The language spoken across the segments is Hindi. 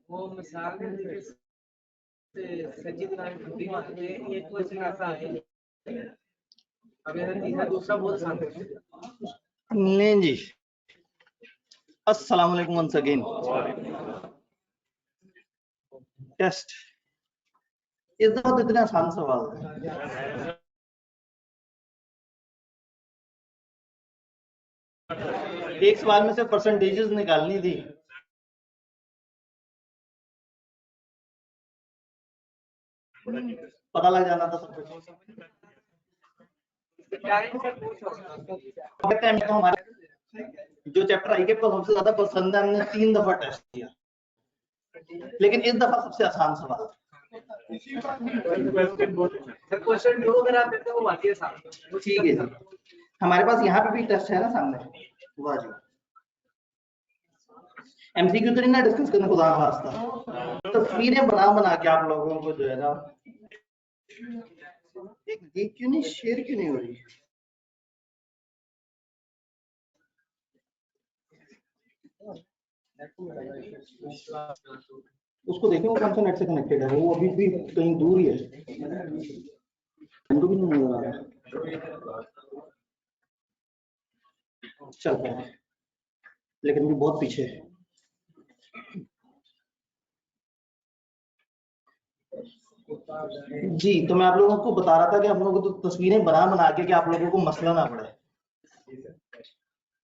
वो मिसाल सचिन एक क्वेश्चन ऐसा है, दूसरा बोल सकते नहीं जी। अस्सलाम वालेकुम वंस अगेन। टेस्ट इस दफा तो इतना आसान सवाल है। एक सवाल में से परसेंटेजेस निकालनी थी। पता लग जाना था सब कुछ। तो हमारे जो चैप्टर आई के सबसे ज्यादा पसंद है, हमने 3 दफा टेस्ट किया, लेकिन इस दफा सबसे आसान सवाल। क्वेश्चन 2 अगर आप देते हो बाकी साहब ठीक है जी। हमारे पास यहाँ पे भी टेस्ट है ना सामने। वाह जी। एमसीक्यू तो नहीं ना डिस्कस करने खुदा वास्ता, तस्वीरें बना के आप लोगों को जो है ना, ये क्यों नहीं शेयर क्यों नहीं हो रही? उसको देखें वो कौन सा नेट से कनेक्टेड है, वो अभी भी कहीं दूर ही है, हमको भी नहीं नजर आ रहा। चल रहा है लेकिन वो बहुत पीछे है। जी, तो मैं आप लोगों को बता रहा था कि हम लोगों को तो तस्वीरें बना के कि आप लोगों को मसला ना पड़े।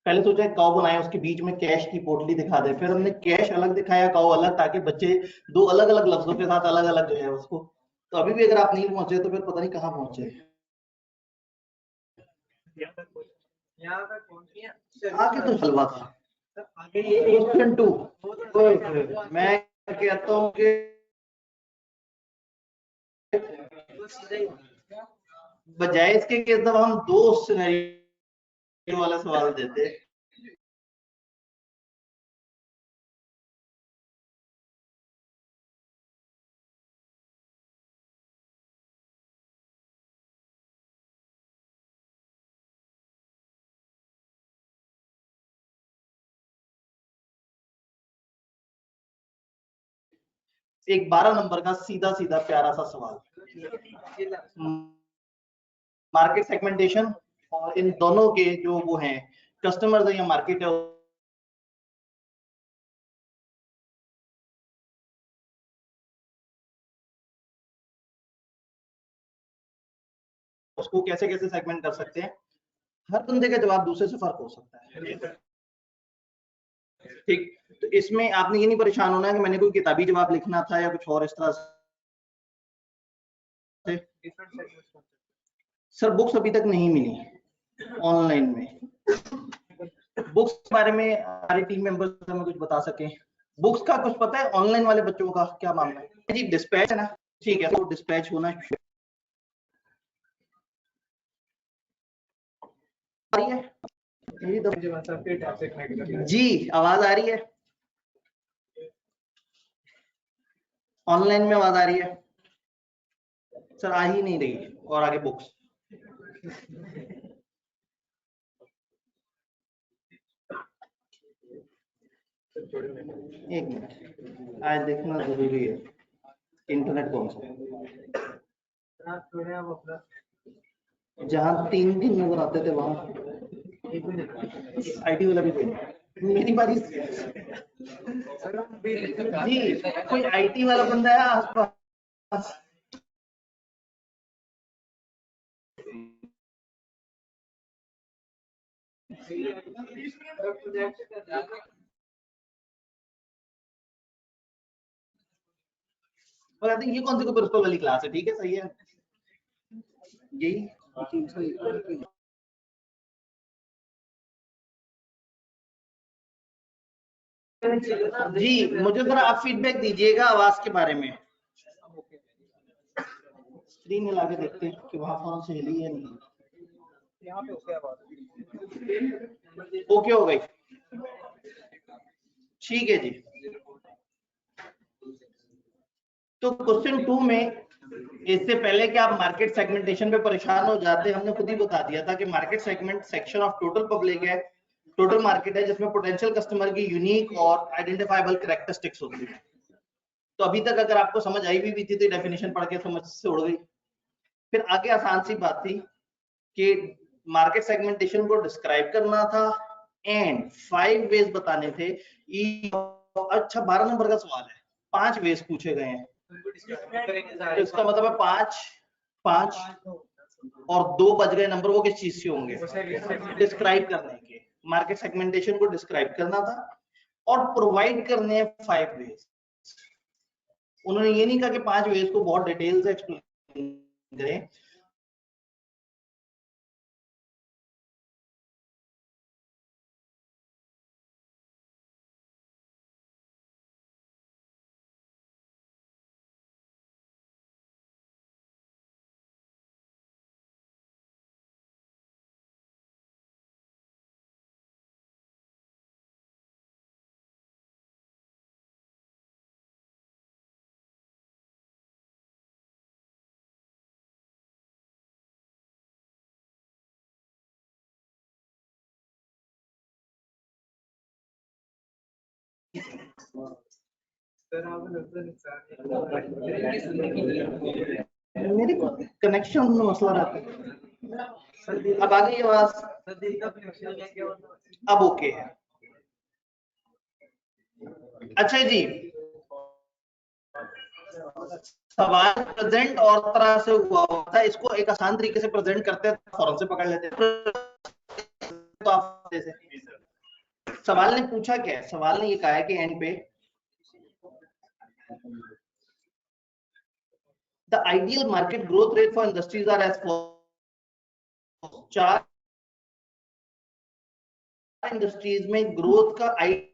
पहले सोचा काऊ बनाए, उसके बीच में कैश की पोटली दिखा दे, फिर हमने कैश अलग दिखाया, काऊ अलग, ताकि बच्चे दो अलग अलग लफ्जों के साथ अलग अलग जो है उसको। तो अभी भी अगर आप नहीं पहुंचे तो फिर पता नहीं कहाँ पहुंचे। आगे तो हलवा था। क्वेश्चन 2 मैं कहता हूँ कि बजाय इसके कि जब हम 2 सिनेरियो वाला सवाल देते, एक 12 नंबर का सीधा सीधा प्यारा सा सवाल, मार्केट सेगमेंटेशन और इन दोनों के जो वो हैं कस्टमर्स है या मार्केट है, उसको कैसे कैसे सेगमेंट कर सकते हैं। हर बंदे का जवाब दूसरे से फर्क हो सकता है। ठीक, तो इसमें आपने ये नहीं परेशान होना है कि मैंने कोई किताबी जवाब लिखना था या कुछ और इस तरह से। सर बुक्स अभी तक नहीं मिली ऑनलाइन में। बुक्स के बारे में हमारे टीम मेंबर्स हमें कुछ बता सकें। बुक्स का कुछ पता है? ऑनलाइन वाले बच्चों का क्या मामला है? जी डिस्पैच है ना, ठीक है, तो डिस्पैच होना जी। आवाज आ रही है? ऑनलाइन में आवाज आ रही है? सर आ ही नहीं रही। और आगे बुक्स, एक मिनट आज देखना जरूरी है। इंटरनेट कौन सा जहाँ 3 दिन नजर आते थे वहां आईटी वाला भी कोई मेरी बारी जी। कोई आईटी वाला बंदा है आसपास? और आई थिंक ये कौन सी प्रिंसिपल वाली क्लास है? ठीक है, सही है यही। जी मुझे थोड़ा आप फीडबैक दीजिएगा आवाज के बारे में। स्क्रीन हिला के देखते हैं कि वहां फोन से हिली है नहीं। ओके हो गई, ठीक है जी। तो क्वेश्चन 2 में इससे पहले कि आप मार्केट सेगमेंटेशन पे परेशान हो जाते, हमने खुद ही बता दिया था कि market segment section of total public है, टोटल मार्केट है, जिसमें पोटेंशियल कस्टमर की यूनिक और आइडेंटिफाइबल कैरेक्टरिस्टिक्स होती है। तो अभी तक अगर आपको समझ आई भी थी तो डेफिनेशन पढ़ के समझ से उड़ गई। फिर आगे आसान सी बात थी कि मार्केट सेगमेंटेशन को डिस्क्राइब करना था एंड 5 वेज बताने थे। अच्छा 12 नंबर का सवाल है, 5 वेज पूछे गए हैं, तो इसका मतलब है 5 और 2 बच गए नंबर, वो किस चीज से होंगे? डिस्क्राइब करने के। मार्केट सेगमेंटेशन को डिस्क्राइब करना था और प्रोवाइड करने हैं 5 वेज। उन्होंने ये नहीं कहा कि 5 वेज को बहुत डिटेल से एक्सप्लेन करें, मेरे को कनेक्शन में मसला रहता है। अब आ गई आवाज? अब ओके है। अच्छा जी, सवाल प्रेजेंट और तरह से हुआ होता है, इसको एक आसान तरीके से प्रेजेंट करते हैं, फौरन से पकड़ लेते हैं। तो आप जैसे सवाल ने पूछा क्या है? सवाल ने ये कहा है कि एंड पे the ideal market growth rate for industries are as follows. 4 industries में ग्रोथ का आइडियल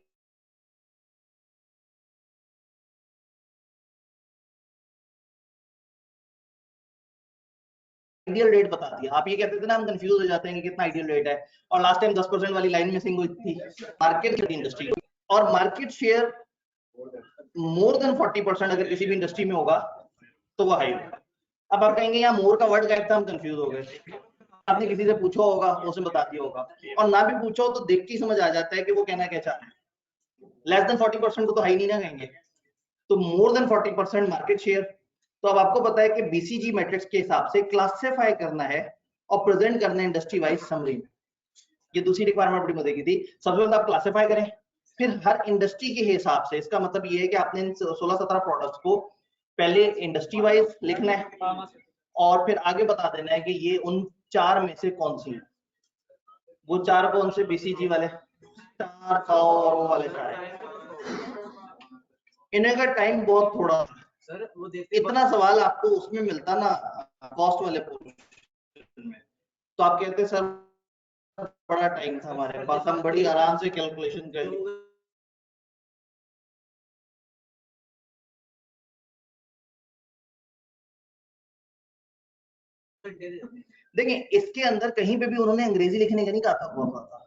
रेट बता दिया। आप ये कहते थे ना, हम कंफ्यूज हो जाते हैं कि कितना आइडियल रेट है, और लास्ट टाइम 10% वाली लाइन मिसिंग हुई थी। मार्केट इंडस्ट्री और मार्केट शेयर मोर देन 40% अगर किसी भी इंडस्ट्री में होगा तो वो हाई होगा। अब आप कहेंगे यहाँ मोर का वर्ड गायब था, हम कंफ्यूज हो गए। आपने किसी से पूछा होगा, उसने बता दिया होगा, और ना भी पूछो तो देख के समझ आ जाता है कि वो कहना क्या चाह रहे हैं। लेस देन 40% को तो हाई नहीं ना कहेंगे, तो मोर देन 40% मार्केट शेयर। तो अब आपको पता है कि बीसीजी मैट्रिक्स के हिसाब से क्लासिफाई करना है और प्रेजेंट करना है इंडस्ट्री वाइज समरी में। ये दूसरी रिक्वायरमेंट बड़ी मजे की थी। सबसे पहले आप क्लासिफाई करें, फिर हर इंडस्ट्री के हिसाब से, इसका मतलब ये है कि आपने 16-17 प्रोडक्ट्स को पहले इंडस्ट्री वाइज लिखना है और फिर आगे बता देना है कि ये उन 4 में से कौन सी है। वो 4 कौन से? बीसीजी वाले 4 और वो वाले 4। इन्हें का टाइम बहुत थोड़ा सर, वो इतना सवाल आपको उसमें मिलता ना कॉस्ट वाले पोर्शन में, तो आप कहते सर बड़ा टाइम था हमारे पास, हम बड़ी आराम से कैलकुलेशन कर ली। देखिए इसके अंदर कहीं पे भी उन्होंने अंग्रेजी लिखने का नहीं कहा था, बहुत ज्यादा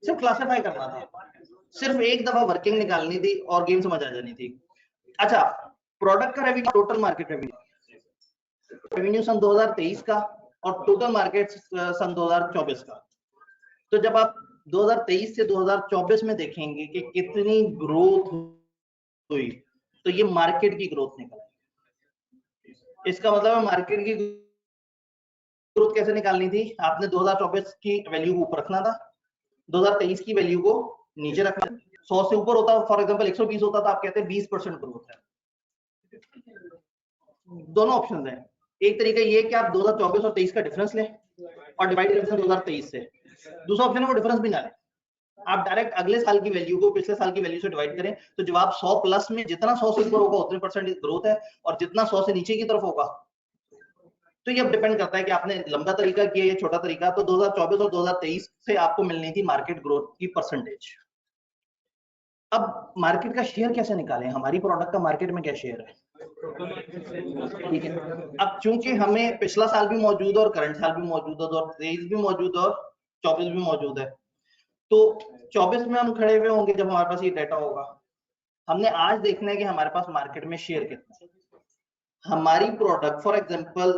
सिर्फ क्लासिफाई करना था, सिर्फ एक दफा वर्किंग निकालनी थी और गेम समझ आ जानी थी। अच्छा, प्रोडक्ट का रेवेन्यू, टोटल मार्केट रेवेन्यू सन 2023 का और टोटल मार्केट सन 2024 का। तो जब आप 2023 से 2024 में देखेंगे कि कितनी ग्रोथ हुई, तो ये मार्केट की ग्रोथ निकल। इसका मतलब है मार्केट की ग्रोथ कैसे निकालनी थी? आपने 2024 की वैल्यू को ऊपर रखना था, 2023 की वैल्यू को नीचे रखना। 100 से ऊपर होता, फॉर एग्जांपल 120 होता, तो आप कहते हैं 20% ग्रोथ है। दोनों ऑप्शन हैं। एक तरीका ये कि आप 2024 और 23 का डिफरेंस लें और डिवाइड करें 2023 से। दूसरा ऑप्शन है वो डिफरेंस भी ना लें, आप डायरेक्ट अगले साल की वैल्यू को पिछले साल की वैल्यू से डिवाइड करें, तो जवाब 100 प्लस में जितना 100 से ऊपर होगा उतने परसेंट ग्रोथ है, और जितना 100 से नीचे की तरफ होगा, तो ये डिपेंड करता है कि आपने लंबा तरीका किया या छोटा तरीका। तो 2024 और 2023 से आपको मिलनी थी मार्केट ग्रोथ की परसेंटेज। अब मार्केट का शेयर कैसे निकालें? हमारी प्रोडक्ट का मार्केट में क्या शेयर है? ठीक है। अब चूंकि हमें पिछला साल भी मौजूद है और करंट साल भी मौजूद है, और 23 भी मौजूद है और 24 भी मौजूद है, तो 24 में हम खड़े हुए होंगे जब हमारे पास ये डाटा होगा। हमने आज देखना है कि हमारे पास मार्केट में शेयर कितना है। हमारी प्रोडक्ट फॉर एग्जांपल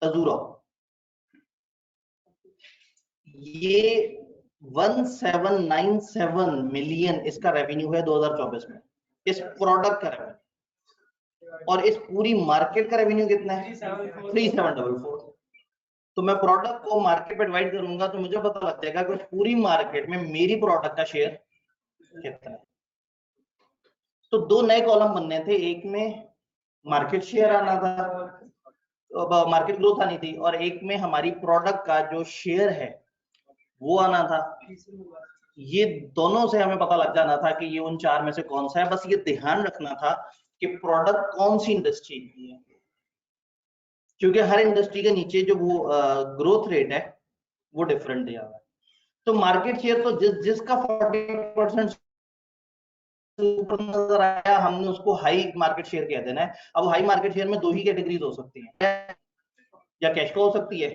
अजूरा, ये 1797 मिलियन इसका रेवेन्यू है 2024 में, इस प्रोडक्ट का रेवेन्यू, और इस पूरी मार्केट का रेवेन्यू कितना है 3744। तो मैं प्रोडक्ट को मार्केट पे डिवाइड करूंगा तो मुझे पता लग जाएगा कि पूरी मार्केट में मेरी प्रोडक्ट का शेयर कितना है। तो दो नए कॉलम बनने थे, एक में मार्केट शेयर आना था, मार्केट ग्रोथ आनी थी, और एक में हमारी प्रोडक्ट का जो शेयर है वो आना था। ये दोनों से हमें पता लग जाना था कि ये उन चार में से कौन सा है। बस ये ध्यान रखना था कि प्रोडक्ट कौन सी इंडस्ट्री की है, क्योंकि हर इंडस्ट्री के नीचे जो वो ग्रोथ रेट है वो डिफरेंट दिया हुआ है। तो मार्केट शेयर तो जिसका 40% ऊपर नजर आया हमने उसको हाई मार्केट शेयर कह देना है। अब हाई मार्केट शेयर में दो ही कैटेगरीज हो सकती हैं, या कैश को हो सकती है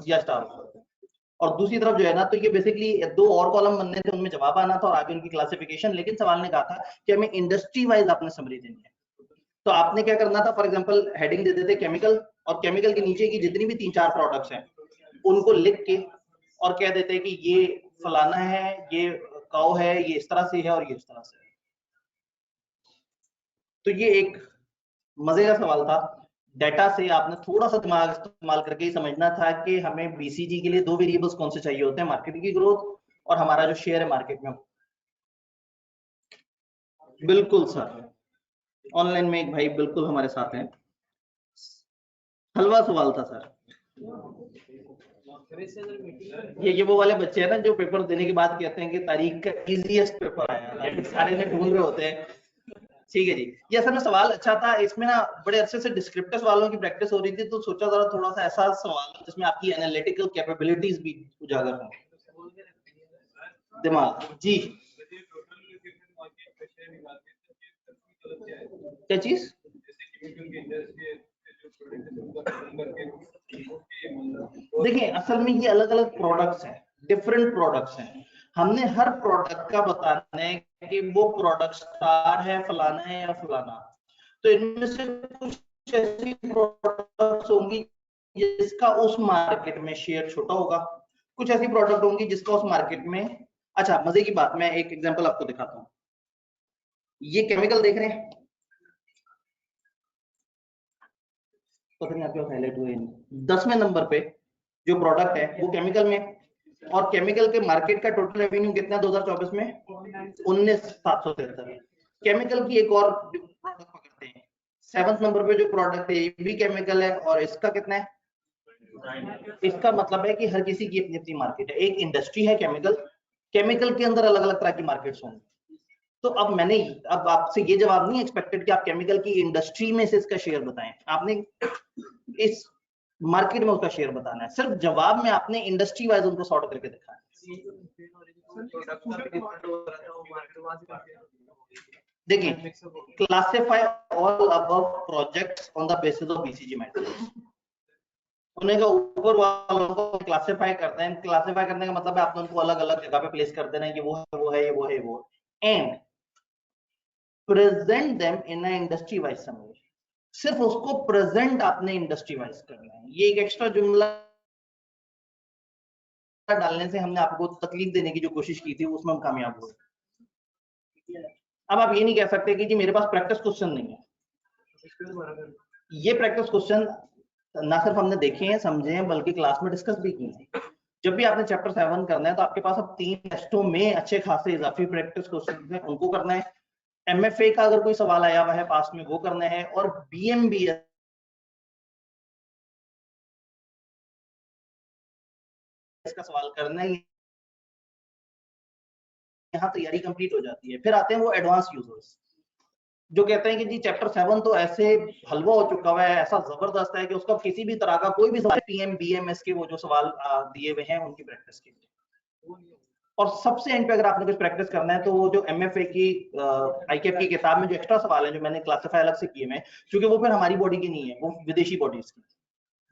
या स्टार हो सकती है। और दूसरी तरफ जो है ना, तो ये बेसिकली दो और कॉलम बनने थे, उनमें जवाब आना था और आगे उनकी क्लासिफिकेशन। लेकिन सवाल ने कहा था कि हमें इंडस्ट्री वाइज आपने समरी देनी है, तो आपने क्या करना था, फॉर एग्जांपल हेडिंग दे देते केमिकल, और केमिकल के नीचे की जितनी भी 3-4 प्रोडक्ट्स हैं उनको लिख के और कह देते कि ये फलाना है, ये काओ है, ये इस तरह से है और ये इस तरह से है। तो ये एक मजे का सवाल था। डाटा से आपने थोड़ा सा दिमाग इस्तेमाल करके ही समझना था कि हमें बीसीजी के लिए दो वेरिएबल्स कौन से चाहिए होते हैं, मार्केट की ग्रोथ और हमारा जो शेयर है मार्केट में। बिल्कुल सर, ऑनलाइन में एक भाई बिल्कुल हमारे साथ हैं। हलवा सवाल था सर। ये वो वाले बच्चे हैं ना जो पेपर देने के बाद कहते हैं कि तारीख का इजीएस्ट पेपर आया, सारे ने ढूंढ रहे होते हैं। ठीक है जी, ये असल में सवाल अच्छा था। इसमें ना बड़े अच्छे से डिस्क्रिप्टिव सवालों की प्रैक्टिस हो रही थी, तो सोचा जरा थोड़ा सा ऐसा सवाल जिसमें आपकी एनालिटिकल कैपेबिलिटीज भी उजागर हों। दिमाग जी, क्या चीज? देखिए असल में ये अलग अलग प्रोडक्ट्स हैं, डिफरेंट प्रोडक्ट्स हैं। हमने हर प्रोडक्ट का बताना है कि वो प्रोडक्ट स्टार है, फलाना है या फलाना। तो इनमें से कुछ ऐसी प्रोडक्ट्स होंगी जिसका उस मार्केट में शेयर छोटा होगा, कुछ ऐसी प्रोडक्ट होंगी जिसका उस मार्केट में। अच्छा मजे की बात, मैं एक एग्जांपल आपको दिखाता हूँ। ये केमिकल देख रहे हैं, पता नहीं आपके हाईलाइट हुए नहीं। 10वें नंबर पे जो प्रोडक्ट है वो केमिकल में, और केमिकल के मार्केट का टोटल रेवेन्यू कितना है 2024 में 19,773। केमिकल की एक और प्रोडक्ट पकड़ते हैं, 7वें नंबर पे जो प्रोडक्ट है ये भी केमिकल है, और इसका कितना है? इसका मतलब है कि हर किसी की अपनी अपनी मार्केट है। एक इंडस्ट्री है केमिकल, केमिकल के अंदर अलग अलग तरह की मार्केट्स होंगी। तो अब आपसे ये जवाब नहीं एक्सपेक्टेड कि आप केमिकल की इंडस्ट्री में से इसका शेयर बताएं, आपने इस मार्केट में उसका शेयर बताना है। सिर्फ जवाब में आपने इंडस्ट्री वाइज उनको सॉर्ट करके दिखाना है। देखिए, classify all above projects on the basis of BCG matrix. उन्हें का ऊपर वालों को क्लासिफाई करते हैं। क्लासिफाई करने का मतलब है आपने उनको अलग अलग जगह पे प्लेस कर देना है कि वो है वो है ये वो है वो, and present them in a industry wise summary. सिर्फ उसको प्रेजेंट आपने इंडस्ट्री वाइज करना है। ये एक एक्स्ट्रा जुमला डालने से हमने आपको तकलीफ देने की जो कोशिश की थी उसमें हम कामयाब हुए। अब आप ये नहीं कह सकते कि जी मेरे पास प्रैक्टिस क्वेश्चन नहीं है। ये प्रैक्टिस क्वेश्चन ना सिर्फ हमने देखे हैं समझे हैं बल्कि क्लास में डिस्कस भी किए हैं। जब भी आपने चैप्टर 7 करना है तो आपके पास अब 3 टेस्टों में अच्छे खासे इजाफी प्रैक्टिस क्वेश्चन हैं, उनको करना है। एमएफए का अगर कोई सवाल आया हुआ है पास में वो करना है, और बीएमबीएस का सवाल करना है। यहाँ तैयारी कंप्लीट हो जाती है। फिर आते हैं वो एडवांस यूजर्स जो कहते हैं कि जी चैप्टर 7 तो ऐसे हलवा हो चुका हुआ है, ऐसा जबरदस्त है कि उसका किसी भी तरह का कोई भी सवाल पीएम बीएमएस के वो जो सवाल दिए हुए हैं उनकी प्रैक्टिस के लिए। और सबसे एंड पे अगर आपने कुछ प्रैक्टिस करना है तो वो जो एमएफए की आईकेप की किताब में जो एक्स्ट्रा सवाल है जो मैंने क्लासिफाई अलग से किए हैं, क्योंकि वो फिर हमारी बॉडी की नहीं है, वो विदेशी बॉडीज की,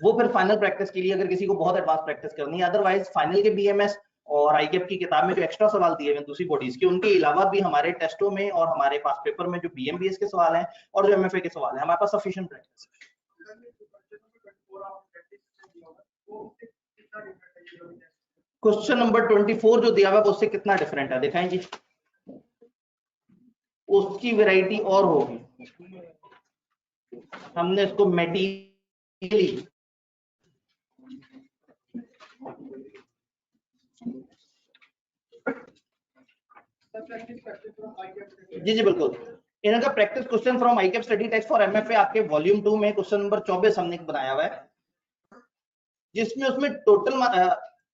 वो फिर फाइनल प्रैक्टिस के लिए अगर किसी को बहुत एडवांस प्रैक्टिस करनी है। अदरवाइज फाइनल के बीएमएस और आईकेप की किताब में जो एक्स्ट्रा सवाल दिए हैं दूसरी बॉडीज के, उनके अलावा भी हमारे टेस्टों में और हमारे पास पेपर में जो बीएमबीएस के सवाल हैं और जो एमएफए के सवाल हैं, हमारे पास सफिशिएंट प्रैक्टिस है। क्वेश्चन नंबर 24 जो दिया हुआ है उससे कितना डिफरेंट है दिखाएं जी। उसकी वैरायटी और होगी, हमने इसको मेटीरियली जी बिल्कुल, इनका practice question from ICAP study text for MFA आपके वॉल्यूम 2 में क्वेश्चन नंबर 24 हमने बनाया हुआ है, जिसमें उसमें टोटल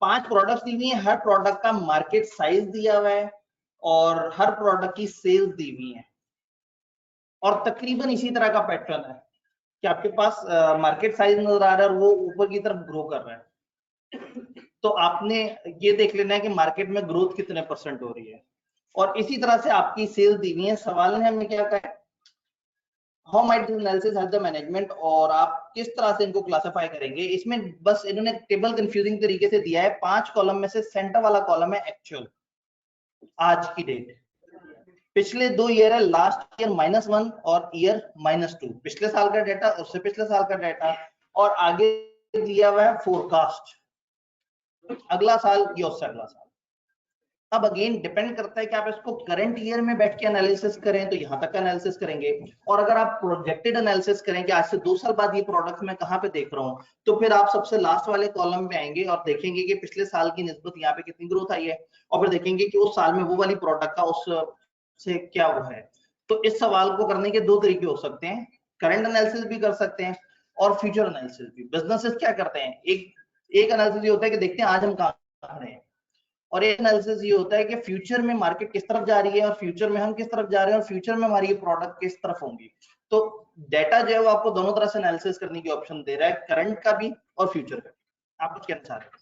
5 प्रोडक्ट्स दी हुई हैं, हर प्रोडक्ट का मार्केट साइज दिया हुआ है और हर प्रोडक्ट की सेल्स दी हुई है, और तकरीबन इसी तरह का पैटर्न है कि आपके पास मार्केट साइज नजर आ रहा है और वो ऊपर की तरफ ग्रो कर रहा है। तो आपने ये देख लेना है कि मार्केट में ग्रोथ कितने % हो रही है, और इसी तरह से आपकी सेल्स दी हुई है। सवाल है हमने क्या कहा, how might this analysis help the management, और आप किस तरह से इनको क्लासिफाई करेंगे। इसमें बस इन्होंने टेबल कंफ्यूजिंग तरीके से दिया है। 5 कॉलम में से सेंटर वाला कॉलम है एक्चुअल, आज की डेट, पिछले 2 ईयर है, लास्ट ईयर -1 और ईयर -2, पिछले साल का डाटा, उससे पिछले साल का डाटा, और आगे दिया हुआ है फोरकास्ट, अगला साल ये उससे अगला साल। अब अगेन डिपेंड करता है कि आप इसको करंट ईयर में बैठ के एनालिसिस करें तो यहां तक का एनालिसिस करेंगे, और अगर आप प्रोजेक्टेड एनालिसिस करें कि आज से 2 साल बाद ये प्रोडक्ट मैं कहां पे देख रहा हूं, तो फिर आप सबसे लास्ट वाले कॉलम में आएंगे और देखेंगे कि पिछले साल की निस्बत यहाँ पे कितनी ग्रोथ आई है, और फिर देखेंगे कि उस साल में वो वाली प्रोडक्ट का उस से क्या वो है। तो इस सवाल को करने के 2 तरीके हो सकते हैं, करंट एनालिसिस भी कर सकते हैं और फ्यूचर एनालिसिस भी। बिजनेसेस क्या करते हैं, एक एनालिसिस ये होता है कि देखते हैं आज हम कहां खड़े हैं, और एक एनालिसिस ये होता है कि फ्यूचर में मार्केट किस तरफ जा रही है और फ्यूचर में हम किस तरफ जा रहे हैं और फ्यूचर में हमारी प्रोडक्ट किस तरफ होंगी। तो डेटा जो है वो आपको दोनों तरह से एनालिसिस करने की ऑप्शन दे रहा है, करंट का भी और फ्यूचर का भी। आप कुछ कहना चाह रहे हैं?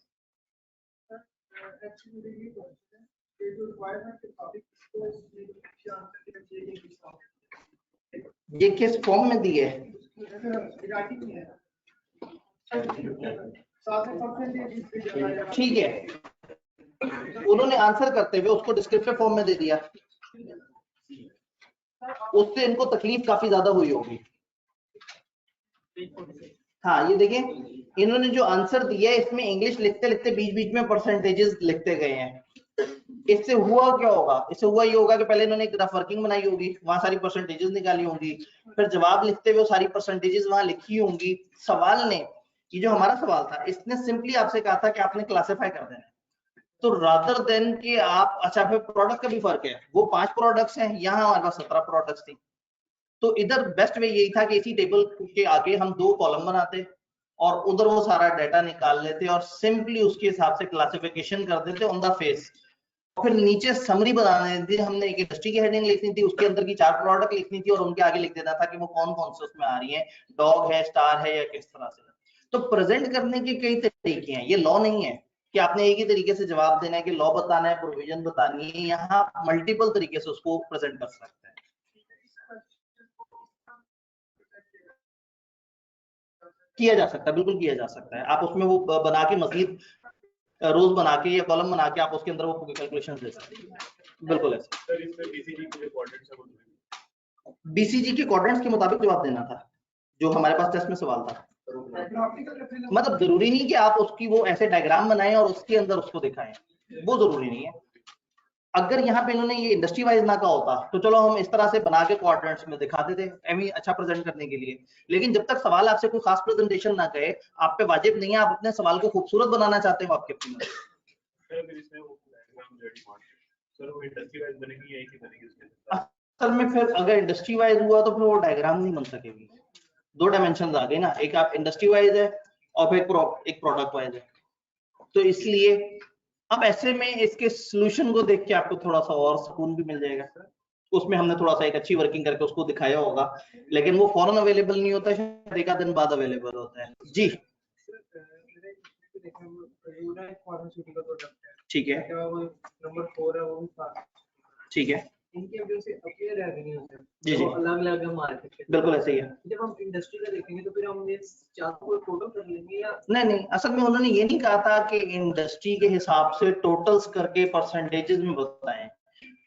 ये किस फॉर्म में दी है? ठीक है, उन्होंने आंसर करते हुए उसको डिस्क्रिप्टिव फॉर्म में दे दिया, उससे इनको तकलीफ काफी ज्यादा हुई होगी। हाँ ये देखिए, इन्होंने जो आंसर दिया है इसमें इंग्लिश लिखते लिखते बीच बीच में परसेंटेजेस लिखते गए हैं। इससे हुआ क्या होगा, इससे हुआ ये होगा कि पहले इन्होंने ग्राफ वर्किंग बनाई होगी, वहां सारी परसेंटेजेस निकाली होंगी, फिर जवाब लिखते हुए सारी परसेंटेजेस वहां लिखी होंगी। सवाल ने, ये जो हमारा सवाल था, इसने सिंपली आपसे कहा था कि आपने क्लासिफाई कर देना है। तो रादर देन कि आप, अच्छा फिर प्रोडक्ट का भी फर्क है, वो 5 प्रोडक्ट्स हैं, यहाँ हमारे पास 17 प्रोडक्ट्स थी। तो इधर बेस्ट वे यही था कि इसी टेबल के आगे हम 2 कॉलम बनाते और उधर वो सारा डाटा निकाल लेते और सिंपली उसके हिसाब से क्लासिफिकेशन कर देते ऑन द फेस। फिर नीचे समरी बनानी थी, हमने एक इंडस्ट्री की हेडिंग लिखनी थी, उसके अंदर की 4 प्रोडक्ट लिखनी थी और उनके आगे लिख देना था कि वो कौन कौन से उसमें आ रही है, डॉग है, स्टार है, या किस तरह से। तो प्रेजेंट करने के कई तरीके हैं, ये लॉ नहीं है कि आपने एक ही तरीके से जवाब देना है कि लॉ बताना है, प्रोविजन बतानी है, यहाँ मल्टीपल तरीके से उसको प्रेजेंट कर सकते हैं। किया जा सकता है, बिल्कुल किया जा सकता है। आप उसमें वो बना के मजीद रोज बना के या कॉलम बना के आप उसके अंदर वो कैलकुलेशन दे सकते हैं, बिल्कुल ऐसे। बीसीजी के क्वाड्रेंट्स के मुताबिक जवाब देना था, जो हमारे पास टेस्ट में सवाल था। मतलब जरूरी नहीं कि आप उसकी वो ऐसे डायग्राम बनाएं और उसके अंदर उसको दिखाएं, वो जरूरी नहीं है। अगर यहाँ पे इन्होंने ये इंडस्ट्री वाइज ना कहा होता तो चलो हम इस तरह से बना के क्वाड्रेंट्स में दिखा देते, एमी अच्छा प्रेजेंट करने के लिए। लेकिन जब तक सवाल आपसे कोई खास प्रेजेंटेशन ना कहे, आप पे वाजिब नहीं है, आप अपने सवाल को खूबसूरत बनाना चाहते हो आपके अपनी। असल में फिर अगर इंडस्ट्री वाइज हुआ तो फिर वो डायग्राम नहीं बन सकेगी, 2 डायमेंशन आ गए ना, एक आप इंडस्ट्री वाइज है और फिर एक प्रोडक्ट वाइज है। तो इसलिए अब ऐसे में इसके सॉल्यूशन को देख के आपको थोड़ा सा और सुकून भी मिल जाएगा। उसमें हमने थोड़ा सा एक अच्छी वर्किंग करके उसको दिखाया होगा, लेकिन वो फौरन अवेलेबल नहीं होता, शायद एक आध दिन बाद अवेलेबल होता है। जी ठीक है, नंबर 4 है वो भी साथ। ठीक है, इनके वजह से अपने रेवेन्यू है जी जी, वो अलग-अलग मार्केट के। बिल्कुल ऐसे ही है। जब हम इंडस्ट्री का देखेंगे तो फिर हम ये चारों को टोटल कर लेंगे या नहीं नहीं, असल में उन्होंने ये नहीं कहा था कि इंडस्ट्री के हिसाब से टोटल्स करके परसेंटेजेस में बताएं,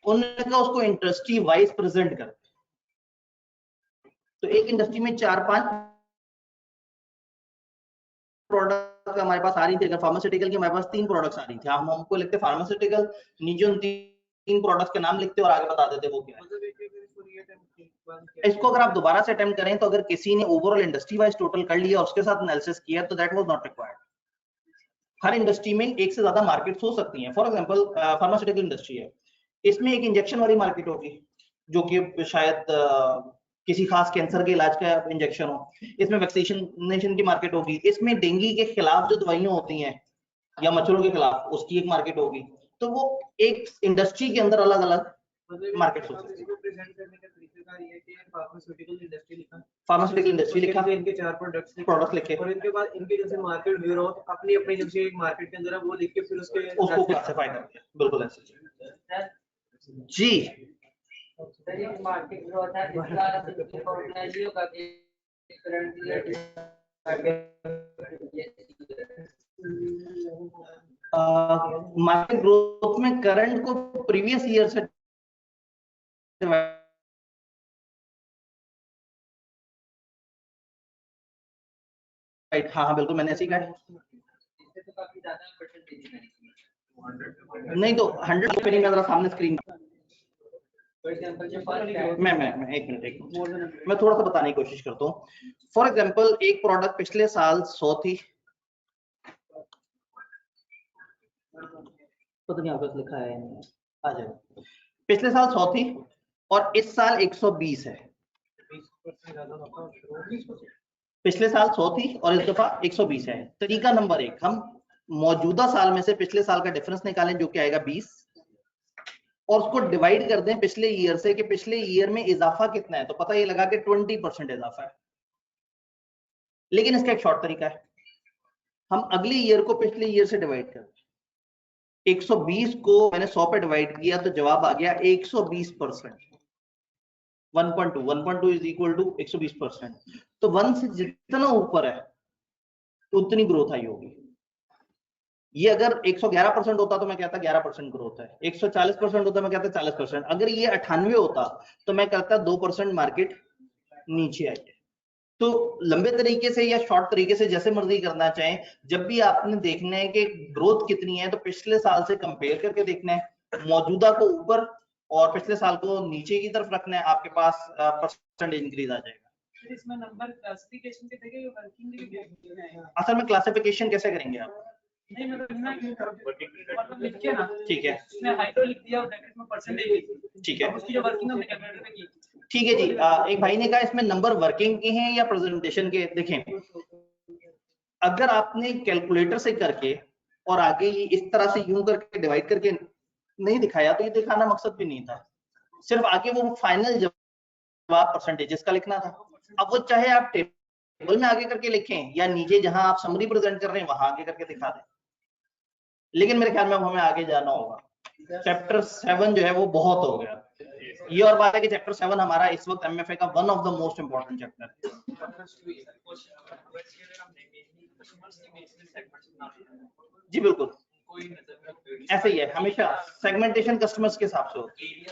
उन्होंने कहा उसको इंडस्ट्री वाइज प्रेजेंट कर। तो एक इंडस्ट्री में 4-5 प्रोडक्ट हमारे पास आ रही थी, अगर फार्मास्यूटिकल की हमारे पास 3 प्रोडक्ट्स आ रही थी, हम हमको लिखते फार्मास्यूटिकल, नीचे उन 3 प्रोडक्ट्स के नाम लिखते और आगे बता देते वो क्या है। मतलब एक इसको अगर आप दोबारा से अटेम्प्ट करें तो अगर किसी ने ओवरऑल इंडस्ट्री वाइज टोटल कर लिया और उसके साथ एनालिसिस किया तो that was not required. Her industry में एक से ज्यादा मार्केट्स हो सकती हैं। फॉर एग्जांपल फार्मास्यूटिकल इंडस्ट्री है, इसमें एक इंजेक्शन वाली मार्केट होगी जो कि शायद किसी खास कैंसर के इलाज का इंजेक्शन हो, इसमें वैक्सीनेशन की मार्केट होगी, इसमें डेंगू के खिलाफ जो दवाइयां होती हैं या मच्छरों के खिलाफ उसकी एक मार्केट होगी। तो वो एक इंडस्ट्री के अंदर अलग अलग मार्केट हो सकती है। इसको प्रेजेंट करने का तरीका ये है कि फार्मास्यूटिकल इंडस्ट्री लिखा, फार्मास्यूटिकल इंडस्ट्री लिखा, इनके 4 प्रोडक्ट्स लिखे और इनके बाद इनके जैसे मार्केट ब्यूरो अपनी अपनी जब से एक मार्केट के अंदर है वो लिख के फिर उसको क्लासिफाई करते हैं। बिल्कुल ऐसे जी। मार्केट ग्रोथ है होगा कि करंटली मार्केट ग्रोथ में करंट को प्रीवियस ईयर से राइट, हाँ हाँ बिल्कुल मैंने ऐसे ही कहा। तो काफी ज्यादा परसेंटेज नहीं तो 100 पे नहीं, मेरा सामने स्क्रीन। फॉर एग्जांपल जो फर्स्ट मैं एक मिनट मैं थोड़ा सा बताने की कोशिश करता हूँ। फॉर एग्जांपल एक प्रोडक्ट पिछले साल 100 थी, पता नहीं आपको लिखा है आ जाए, पिछले साल 100 थी और इस साल 120 है। पिछले साल 100 थी और इस दफा 120 है। तरीका नंबर 1, हम मौजूदा साल में से पिछले साल का डिफरेंस निकालें जो कि आएगा 20 और उसको डिवाइड कर दें पिछले ईयर से कि पिछले ईयर में इजाफा कितना है, तो पता ये लगा कि 20% इजाफा है। लेकिन इसका एक शॉर्ट तरीका है, हम अगले ईयर को पिछले ईयर से डिवाइड कर दें। 120 को मैंने 100 पे डिवाइड किया तो जवाब आ गया 120%। 1.2 इज इक्वल टू 120%। तो 1 से जितना ऊपर है उतनी ग्रोथ आई होगी। ये अगर 111% होता तो मैं कहता 11% ग्रोथ है, 140% होता मैं कहता 40%, अगर ये 98 होता तो मैं कहता 2% मार्केट नीचे आई है। तो लंबे तरीके से या शॉर्ट तरीके से जैसे मर्जी करना चाहें, जब भी आपने देखना है कि ग्रोथ कितनी है तो पिछले साल से कंपेयर करके देखना है, मौजूदा को ऊपर और पिछले साल को नीचे की तरफ रखना है, आपके पास परसेंटेज इंक्रीज आ जाएगा। इसमें नंबर क्लासिफिकेशन के देंगे वर्किंग असल में क्लासिफिकेशन कैसे करेंगे आप? नहीं मतलब लिख के ना, ठीक है, इसमें हाइड्रो लिख दिया और ब्रैकेट में परसेंटेज लिख दिया, ठीक है, उसकी जो वर्किंग हमने कैलकुलेटर में की। ठीक है जी। एक भाई ने कहा इसमें नंबर वर्किंग के हैं या प्रेजेंटेशन के। देखें, अगर आपने कैलकुलेटर से करके और आगे ये इस तरह से यूं करके डिवाइड करके नहीं दिखाया तो ये दिखाना मकसद भी नहीं था, सिर्फ आगे वो फाइनल जवाब परसेंटेजेस का लिखना था। अब वो चाहे आप टेबल में आगे करके लिखें या नीचे जहां आप समरी प्रेजेंट कर रहे हैं वहां आगे करके दिखा दें, लेकिन मेरे ख्याल में अब हमें आगे जाना होगा। चैप्टर 7 जो है वो बहुत हो गया। ये और बात है कि चैप्टर 7 हमारा इस वक्त एमएफए का one of the most important chapter है। जी बिल्कुल, ऐसे ही है हमेशा, सेगमेंटेशन कस्टमर्स के हिसाब से होती है।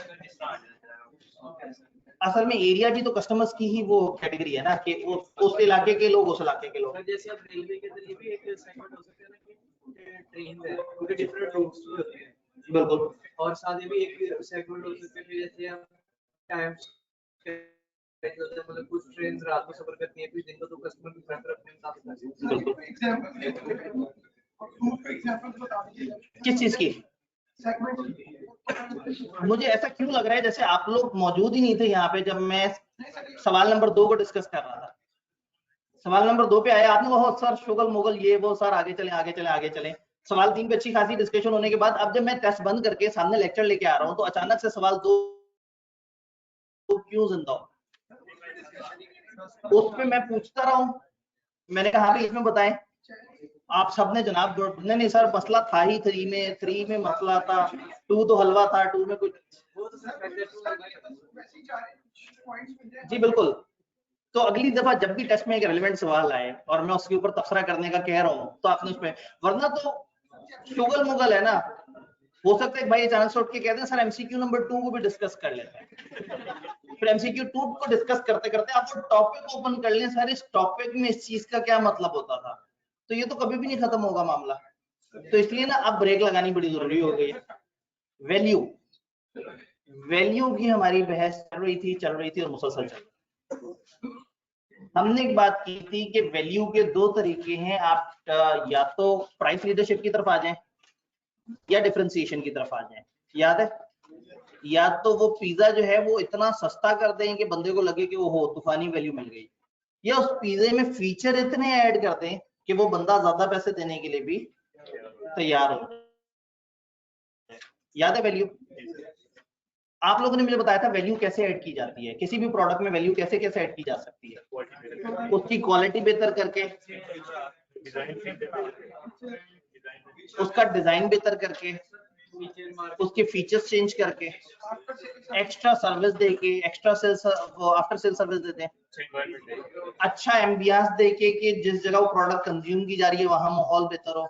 असल में एरिया भी तो कस्टमर्स की ही वो कैटेगरी है ना कि उस इलाके के लोग उस इलाके के लोग। जैसे अब रेलवे के जरिए भी एक सेगमेंट हो सकता है ना कि ट्रेन है उनके डिफरेंट रूट्स होते हैं। बिल्कुल, और साथ में भी एक सेगमेंट हो सकता है जैसे आप टाइम मतलब कुछ ट्रेन रात को सफर करती हैं फिर दिन को तो कस्टमर की प्रेफर अपने मुताबिक। किस चीज की? मुझे ऐसा क्यों लग रहा है जैसे आप लोग मौजूद ही नहीं थे यहाँ पे जब मैं सवाल नंबर 2 को डिस्कस कर रहा था। सवाल नंबर 2 पे आया आपने वो सर शुगल मुगल ये वो सर आगे चले आगे चले आगे चले। सवाल 3 पे अच्छी खासी डिस्कशन होने के बाद अब जब मैं टेस्ट बंद करके सामने लेक्चर लेके आ रहा हूँ तो अचानक से सवाल 2 क्यों जिंदा हो, उस पे मैं पूछता रहा हूँ। मैंने कहा भाई इसमें बताएं, आप सबने जनाब नहीं सर मसला था ही 3 में मसला था, 2 तो हलवा था, 2 में कुछ। जी बिल्कुल। तो अगली दफा जब भी टेस्ट में एक रेलेवेंट सवाल आए और मैं उसके ऊपर तबसरा करने का कह रहा हूँ तो आपने उसमें, वरना तो शुगल मुगल है ना, हो सकता है भाई अचानक से उठ के कहते हैं सर एमसीक्यू नंबर 2 को भी डिस्कस कर लेते हैं। फिर एमसीक्यू 2 को डिस्कस करते करते आप वो टॉपिक ओपन कर लें, सर इस टॉपिक में इस चीज का क्या मतलब होता था, तो ये तो कभी भी नहीं खत्म होगा मामला। तो इसलिए ना अब ब्रेक लगानी बड़ी जरूरी हो गई है। वैल्यू की हमारी बहस चल रही थी और मुसलसल चल। हमने एक बात की थी कि वैल्यू के 2 तरीके हैं, आप या तो प्राइस लीडरशिप की तरफ आ जाएं या डिफरेंशिएशन की तरफ आ जाएं। याद है, या तो वो पिज्जा जो है वो इतना सस्ता कर दें कि बंदे को लगे कि ओहो तूफानी वैल्यू मिल गई, या उस पिज्जे में फीचर इतने ऐड कर दें कि वो बंदा ज्यादा पैसे देने के लिए भी तैयार हो। याद है वैल्यू? आप लोगों ने मुझे बताया था वैल्यू कैसे ऐड की जाती है, किसी भी प्रोडक्ट में वैल्यू कैसे कैसे ऐड की जा सकती है। उसकी क्वालिटी बेहतर करके, उसका डिजाइन बेहतर करके, उसके फीचर्स चेंज करके, एक्स्ट्रा सर्विस देके, extra sales after sale service देते हैं, अच्छा एम्बियंस देके कि जिस जगह वो प्रोडक्ट कंज्यूम की जा रही है वहां माहौल बेहतर हो।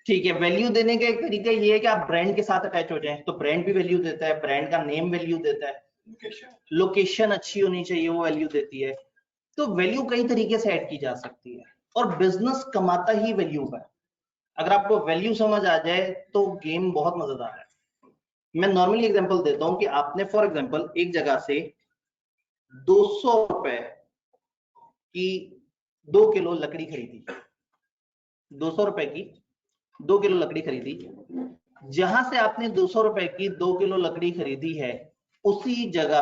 ठीक है, वैल्यू देने का एक तरीका ये है कि आप ब्रांड के साथ अटैच हो जाएं, तो ब्रांड भी वैल्यू देता है, ब्रांड का नेम वैल्यू देता है, लोकेशन अच्छी होनी चाहिए वो वैल्यू देती है। तो वैल्यू कई तरीके से ऐड की जा सकती है और बिजनेस कमाता ही वैल्यू का। अगर आपको वैल्यू समझ आ जाए तो गेम बहुत मजेदार है। मैं नॉर्मली एग्जांपल देता हूं कि आपने फॉर एग्जांपल एक जगह से 200 रुपए की 2 किलो लकड़ी खरीदी, 200 रुपए की 2 किलो लकड़ी खरीदी। जहां से आपने 200 रुपए की 2 किलो लकड़ी खरीदी है उसी जगह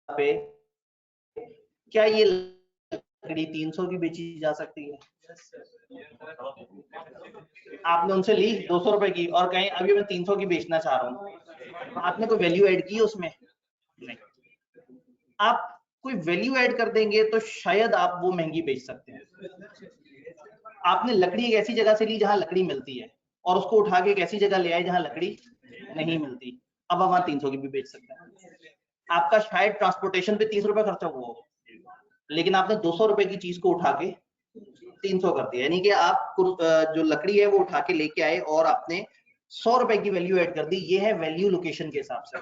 पे क्या ये लकड़ी 300 की बेची जा सकती है? आपने उनसे ली 200 रुपए की और कहें अभी मैं 300 की बेचना चाह रहा हूं, आपने कोई वैल्यू ऐड की उसमें? नहीं। आप कोई वैल्यू ऐड कर देंगे तो शायद आप वो महंगी बेच सकते हैं। आपने लकड़ी एक ऐसी जगह से ली जहां लकड़ी मिलती है और उसको उठा के एक ऐसी जगह ले आए जहां लकड़ी नहीं मिलती, अब वहां 300 की भी बेच सकते हैं। आपका शायद ट्रांसपोर्टेशन पे 30 रुपए खर्चा हुआ हो, लेकिन आपने 200 रुपए की चीज को उठा के 300 कर दिया, यानी कि आप जो लकड़ी है वो उठा के लेके आए और आपने 100 रुपए की वैल्यू ऐड कर दी। ये है वैल्यू लोकेशन के हिसाब से।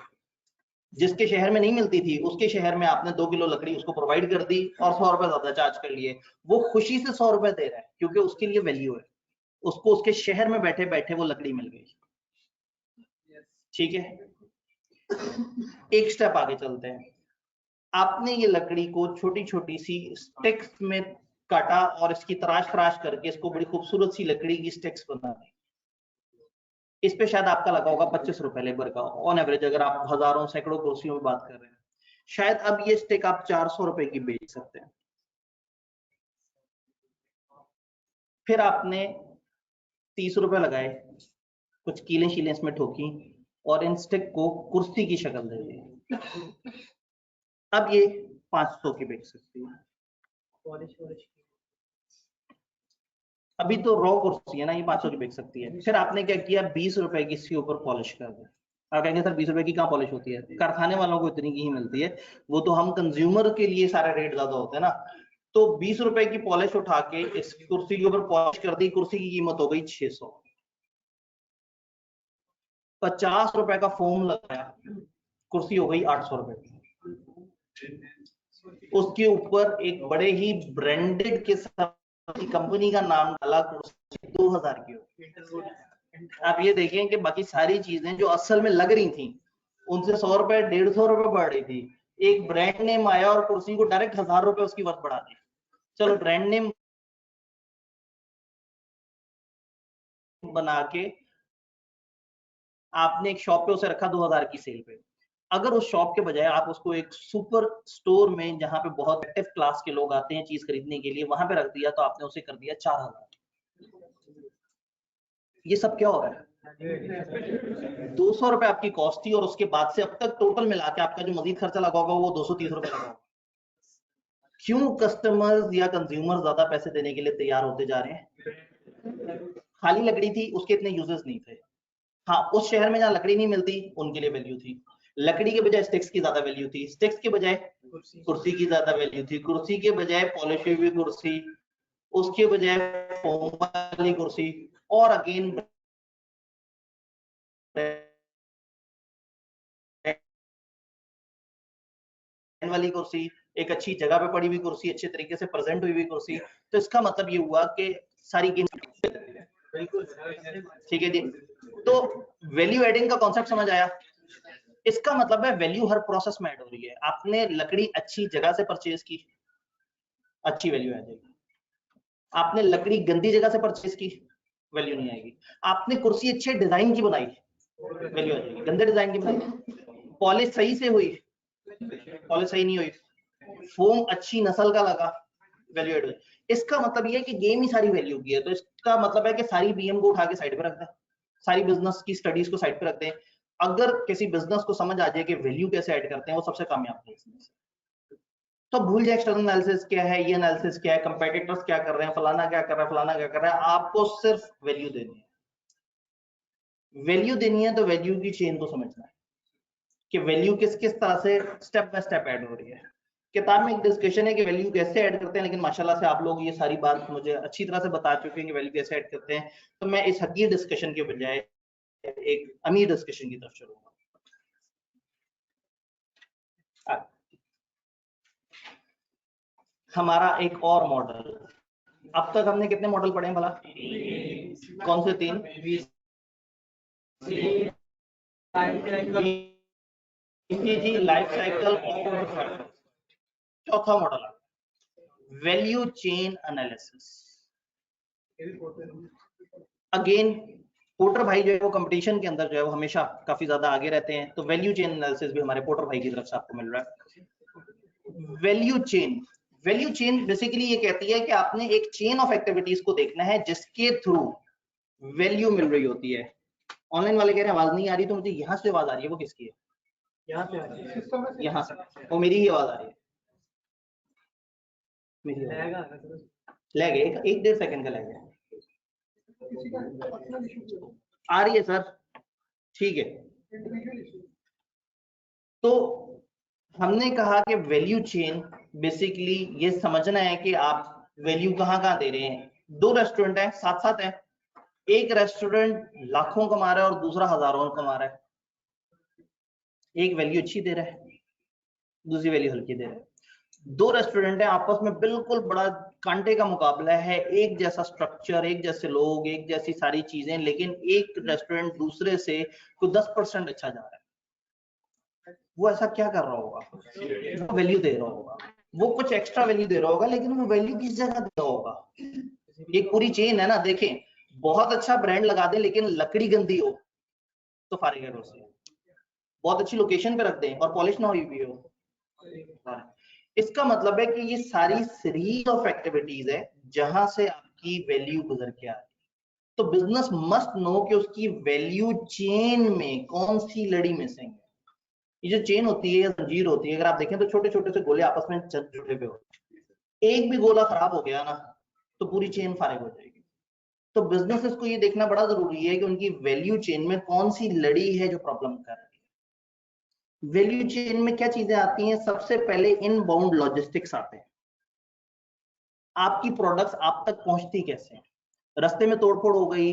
जिसके शहर में नहीं मिलती थी उसके शहर में आपने 2 किलो लकड़ी उसको प्रोवाइड कर दी और 100 रुपए ज्यादा चार्ज कर लिए। वो खुशी से 100 रुपए दे रहा है क्योंकि उसके लिए वैल्यू है, उसको उसके शहर में बैठे बैठे वो लकड़ी मिल गई। ठीक है, एक स्टेप आगे चलते हैं। आपने ये लकड़ी को छोटी छोटी सी स्टिक्स में काटा और इसकी तराश करके इसको बड़ी खूबसूरत सी लकड़ी की स्टिक्स बना दी। इस पे शायद आपका लगा होगा 25 रुपए लेबर का ऑन एवरेज, अगर आप हजारों सैकड़ों कुर्सियों में बात कर रहे हैं। शायद अब ये स्टिक आप 400 रुपए की बेच सकते हैं। फिर आपने 30 रुपए लगाए, कुछ कीलें शीलें इसमें ठोकी और इन स्टिक को कुर्सी की शक्ल दे दी। अब ये 500 की बेच सकती है। अभी तो रॉ कुर्सी है ना, ये 500 की बेच सकती है। फिर आपने क्या किया, 20 रुपए की इसके ऊपर पॉलिश कर दिया। आप कहेंगे सर 20 रुपए की कहाँ पॉलिश होती है? कारखाने वालों को इतनी की ही मिलती है, वो तो हम कंज्यूमर के लिए सारे रेट ज्यादा होते हैं ना। तो 20 रुपए की पॉलिश उठा के इस कुर्सी के ऊपर पॉलिश कर दी, कुर्सी की कीमत हो गई 600। 50 रुपए का फोम लगाया, कुर्सी हो गई 800 रुपए की। उसके ऊपर एक बड़े ही ब्रांडेड के साथ कंपनी का नाम डाला, कुर्सी 2000 की हो। आप ये देखें कि बाकी सारी चीजें जो असल में लग रही थी उनसे 100 रुपए 150 रुपए बढ़ रही थी। एक ब्रांड नेम आया और कुर्सी को डायरेक्ट 1000 रुपए उसकी वर्थ बढ़ा दी। चलो ब्रांड नेम बना के आपने एक शॉप पे उसे रखा 2000 की सेल पे। अगर उस शॉप के बजाय आप उसको एक सुपर स्टोर में जहां पे बहुत एक्टिव क्लास के लोग आते हैं चीज खरीदने के लिए वहां पे रख दिया, तो आपने उसे कर दिया 4000। ये सब क्या हो रहा है? 200 रुपए आपकी कॉस्ट थी और उसके बाद से अब तक टोटल मिला के आपका जो मजीद खर्चा लगा होगा वो 230 रुपए लगा होगा। क्यों कस्टमर्स या कंज्यूमर ज्यादा पैसे देने के लिए तैयार होते जा रहे हैं? खाली लकड़ी थी, उसके इतने यूजेस नहीं थे। हाँ, उस शहर में जहाँ लकड़ी नहीं मिलती उनके लिए वैल्यू थी। लकड़ी के बजाय स्टिक्स की ज्यादा वैल्यू थी, स्टिक्स के बजाय कुर्सी की ज्यादा वैल्यू थी, कुर्सी के बजाय पॉलिश हुई हुई कुर्सी, उसके बजाय फोम वाली कुर्सी, और अगेन वाली कुर्सी, एक अच्छी जगह पे पड़ी हुई कुर्सी, अच्छे तरीके से प्रेजेंट हुई हुई कुर्सी। तो इसका मतलब ये हुआ कि सारी गेम, ठीक है जी। तो वैल्यू एडिंग का कॉन्सेप्ट समझ आया? इसका मतलब है वैल्यू हर प्रोसेस में ऐड हो रही है। आपने लकड़ी अच्छी जगह से परचेज की, अच्छी वैल्यू आ जाएगी। आपने लकड़ी गंदी जगह से परचेज की, वैल्यू नहीं आएगी। आपने कुर्सी अच्छे डिजाइन की बनाई, वैल्यू आ जाएगी। गंदे डिजाइन की बनाई, पॉलिश सही से हुई, पॉलिश सही नहीं हुई, फोम अच्छी नस्ल का लगा, वैल्यू एड हुई। इसका मतलब ये है कि गेम ही सारी वैल्यू की है। तो इसका मतलब है कि सारी बीएम को उठा के साइड पे रख दें, सारी बिजनेस की स्टडीज को साइड पे रख दें। अगर किसी बिजनेस को समझ आ जाए कि वैल्यू कैसे ऐड करते हैं, वो सबसे कामयाब बिजनेस है। तो भूल जाए एक्सटर्नल एनालिसिस क्या है, ये एनालिसिस क्या है, कंपेटिटर्स क्या कर रहे हैं, फलाना क्या कर रहा है, फलाना क्या कर रहा है। आपको सिर्फ वैल्यू देनी है। वैल्यू देनी है तो वैल्यू की चेन को समझना है कि वैल्यू किस किस तरह से स्टेप बाय स्टेप ऐड हो रही है। किताब में एक डिस्कशन है कि वैल्यू कैसे ऐड करते हैं, लेकिन माशाल्लाह से आप लोग ये सारी बात मुझे अच्छी तरह से बता चुके हैं कि वैल्यू कैसे ऐड करते हैं। तो मैं इस हकीर डिस्कशन के बजाय एक अमीर डिस्कशन की तरफ चलूंगा। हमारा एक और मॉडल, अब तक हमने कितने मॉडल पढ़े हैं भला? कौन से 3? जी, लाइफ साइकिल और चौथा मॉडल है value chain analysis. Again porter भाई जो है वो कंपटीशन के अंदर जो है वो हमेशा काफी ज्यादा आगे रहते हैं। तो वैल्यू चेन एनालिसिस भी हमारे पोर्टर भाई की तरफ से आपको मिल रहा है। वैल्यू चेन बेसिकली ये कहती है कि आपने एक चेन ऑफ एक्टिविटीज को देखना है जिसके थ्रू वैल्यू मिल रही होती है। ऑनलाइन वाले कह रहे हैं आवाज नहीं आ रही, तो मुझे यहाँ से आवाज आ रही है, वो किसकी है? यहाँ से, वो मेरी ही आवाज आ रही है। लैग है, 1-1.5 सेकंड का लैग है। आ रही है सर, ठीक है। तो हमने कहा कि वैल्यू चेन बेसिकली ये समझना है कि आप वैल्यू कहाँ कहाँ दे रहे हैं। 2 रेस्टोरेंट है, साथ साथ है। एक रेस्टोरेंट लाखों कमा रहा है और दूसरा हजारों कमा रहा है। एक वैल्यू अच्छी दे रहा है, दूसरी वैल्यू हल्की दे रहा है। 2 रेस्टोरेंट है, आपस में बिल्कुल बड़ा कांटे का मुकाबला है। एक जैसा स्ट्रक्चर, एक जैसे लोग, एक जैसी सारी चीजें, लेकिन एक रेस्टोरेंट दूसरे से कोई 10% अच्छा जा रहा है। वो ऐसा क्या कर रहा होगा? वो वैल्यू दे रहा होगा, वो कुछ एक्स्ट्रा वैल्यू दे रहा होगा, लेकिन वो वैल्यू किस जगह दे रहा होगा? एक पूरी चेन है ना, देखें, बहुत अच्छा ब्रांड लगा दे लेकिन लकड़ी गंदी हो तो फारिग है उससे। बहुत अच्छी लोकेशन पे रख दें और पॉलिश ना हुई भी हो। इसका मतलब है कि ये सारी सीरीज ऑफ एक्टिविटीज है जहां से आपकी वैल्यू गुजर के आ रही है। तो बिजनेस मस्ट नो कि उसकी वैल्यू चेन में कौन सी लड़ी मिसिंग है। ये जो चेन होती है या जंजीर होती है, अगर आप देखें तो छोटे छोटे से गोले आपस में जुड़े हुए होते हैं। एक भी गोला खराब हो गया ना तो पूरी चेन फारिग हो जाएगी। तो बिजनेसेस को ये देखना बड़ा जरूरी है कि उनकी वैल्यू चेन में कौन सी लड़ी है जो प्रॉब्लम कर रही है। वैल्यू चेन में क्या चीजें आती हैं? सबसे पहले इनबाउंड लॉजिस्टिक्स आते हैं। आपकी प्रोडक्ट्स आप तक पहुंचती कैसे हैं? रास्ते में तोड़फोड़ हो गई,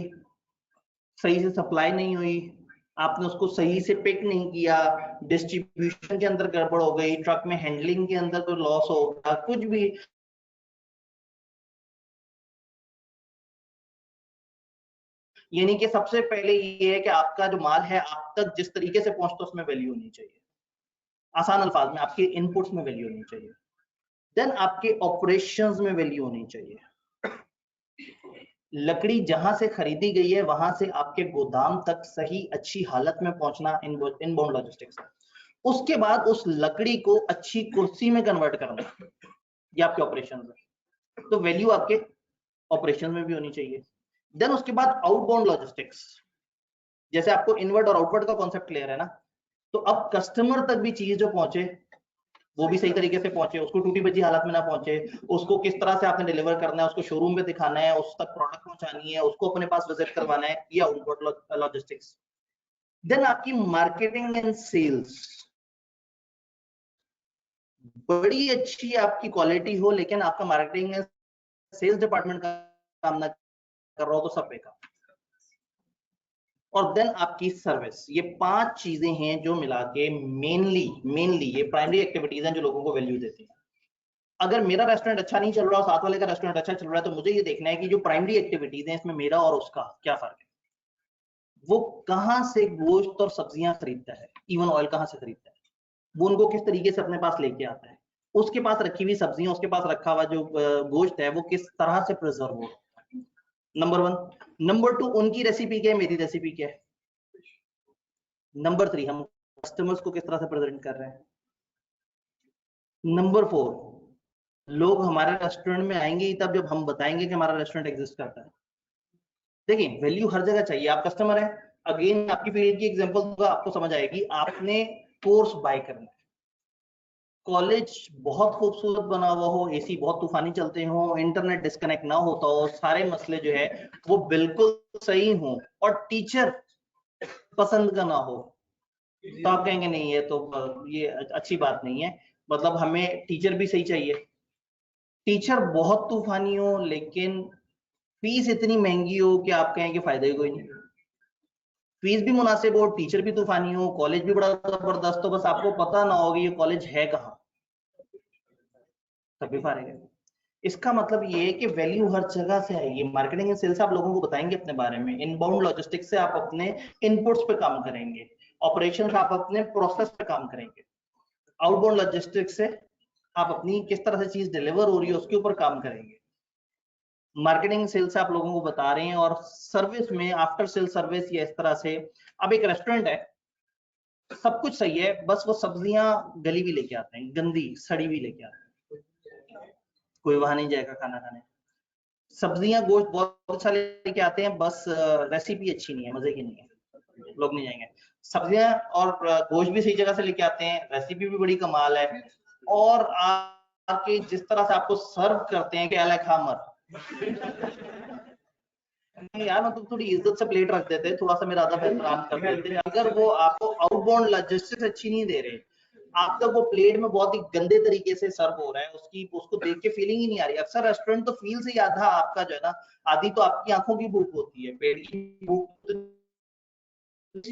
सही से सप्लाई नहीं हुई, आपने उसको सही से पिक नहीं किया, डिस्ट्रीब्यूशन के अंदर गड़बड़ हो गई, ट्रक में हैंडलिंग के अंदर कोई लॉस हो गया, कुछ भी, यानी कि सबसे पहले ये है कि आपका जो माल है आप तक जिस तरीके से पहुंचता उसमें वैल्यू होनी चाहिए। आसान अल्फाज में आपके इनपुट्स में वैल्यू होनी चाहिए। देन आपके ऑपरेशंस में वैल्यू होनी चाहिए। लकड़ी जहां से खरीदी गई है वहां से आपके गोदाम तक सही अच्छी हालत में पहुंचना इनबाउंड लॉजिस्टिक्स है। उसके बाद उस लकड़ी को अच्छी कुर्सी में कन्वर्ट करना, ये आपके ऑपरेशन है। तो वैल्यू आपके ऑपरेशन में भी होनी चाहिए। देन उसके बाद आउटबाउंड लॉजिस्टिक्स, जैसे आपको इनवर्ड और आउटवर्ड का कॉन्सेप्ट क्लियर है ना, तो अब कस्टमर तक भी चीज जो पहुंचे वो भी सही तरीके से पहुंचे, उसको टूटी बची हालत में ना पहुंचे, उसको किस तरह से आपने डिलीवर करना है, उसको शोरूम पे दिखाना है, उस तक प्रोडक्ट पहुंचानी है, उसको अपने पास विजिट करवाना है, ये आउटवर्ड लॉजिस्टिक्स। देन आपकी मार्केटिंग एंड सेल्स, बड़ी अच्छी आपकी क्वालिटी हो लेकिन आपका मार्केटिंग एंड सेल्स डिपार्टमेंट का काम ना कर रहा हो तो सब बेकार। और देन आपकी सर्विस, ये 5 चीजें हैं जो मिला के मेनली ये प्राइमरी एक्टिविटीज हैं जो लोगों को वैल्यू देती हैं। अगर मेरा रेस्टोरेंट अच्छा नहीं चल रहा और साथ वाले का रेस्टोरेंट अच्छा चल रहा है तो मुझे ये देखना है कि जो प्राइमरी एक्टिविटीज हैं इसमें मेरा और उसका क्या फर्क है, वो कहां से गोश्त और सब्जियां खरीदता है, इवन ऑयल कहां से खरीदता है, वो उनको किस तरीके से अपने पास लेके आता है, उसके पास रखी हुई सब्जियां, उसके पास रखा हुआ जो गोश्त है वो किस तरह से प्रिजर्व हो। नंबर 1। नंबर 2, उनकी रेसिपी क्या है, मेरी रेसिपी क्या है। नंबर 3, हम कस्टमर्स को किस तरह से प्रेजेंट कर रहे हैं। नंबर 4, लोग हमारे रेस्टोरेंट में आएंगे ही तब जब हम बताएंगे कि हमारा रेस्टोरेंट एग्जिस्ट करता है। देखिए वैल्यू हर जगह चाहिए, आप कस्टमर है, अगेन आपकी फील्ड की एग्जांपल दूंगा, आपको समझ आएगी। आपने कोर्स बाय करना है, कॉलेज बहुत खूबसूरत बना हुआ हो, एसी बहुत तूफानी चलते हो, इंटरनेट डिस्कनेक्ट ना होता हो, सारे मसले जो है वो बिल्कुल सही हो, और टीचर पसंद का ना हो, तो आप कहेंगे नहीं ये तो ये अच्छी बात नहीं है। मतलब हमें टीचर भी सही चाहिए। टीचर बहुत तूफानी हो लेकिन फीस इतनी महंगी हो कि आप कहेंगे फायदा ही कोई नहीं। फीस भी मुनासिब हो, टीचर भी तूफानी हो, कॉलेज भी बड़ा जबरदस्त हो, बस आपको पता ना होगी ये कॉलेज है कहाँ, तभी फायदा है। इसका मतलब ये है कि वैल्यू हर जगह से आएगी। मार्केटिंग एंड सेल्स आप लोगों को बताएंगे अपने बारे में, इनबाउंड लॉजिस्टिक्स से आप अपने इनपुट्स पे काम करेंगे, ऑपरेशन आप अपने प्रोसेस पे काम करेंगे, आउटबाउंड लॉजिस्टिक्स से आप अपनी किस तरह से चीज डिलीवर हो रही है उसके ऊपर काम करेंगे। मार्केटिंग सेल्स से आप लोगों को बता रहे हैं, और सर्विस में आफ्टर सेल सर्विस या इस तरह से। अब एक रेस्टोरेंट है, सब कुछ सही है, बस वो सब्जियां गली भी लेके आते हैं, गंदी सड़ी भी लेके आते हैं, कोई वहां नहीं जाएगा खाना खाने। सब्जियां गोश्त बहुत अच्छा लेके आते हैं, बस रेसिपी अच्छी नहीं है, मजे की नहीं है, लोग नहीं जाएंगे। सब्जियां और गोश्त भी सही जगह से लेके आते हैं, रेसिपी भी बड़ी कमाल है, और आके जिस तरह से आपको सर्व करते हैं कि अलग खामर यार, मतलब थोड़ी इज्जत से प्लेट रख देते, थोड़ा सा मेरा अदब एहतराम कर देते। अगर वो आपको आउटबाउंड लॉजिस्टिक्स अच्छी नहीं दे रहे, आप तक वो प्लेट में बहुत ही गंदे तरीके से सर्व हो रहा है, उसको देख के फीलिंग ही नहीं आ रही। अक्सर रेस्टोरेंट तो फील से ही आधा आपका जो है ना, आधी तो आपकी आंखों की भूख होती है, पेट की भूख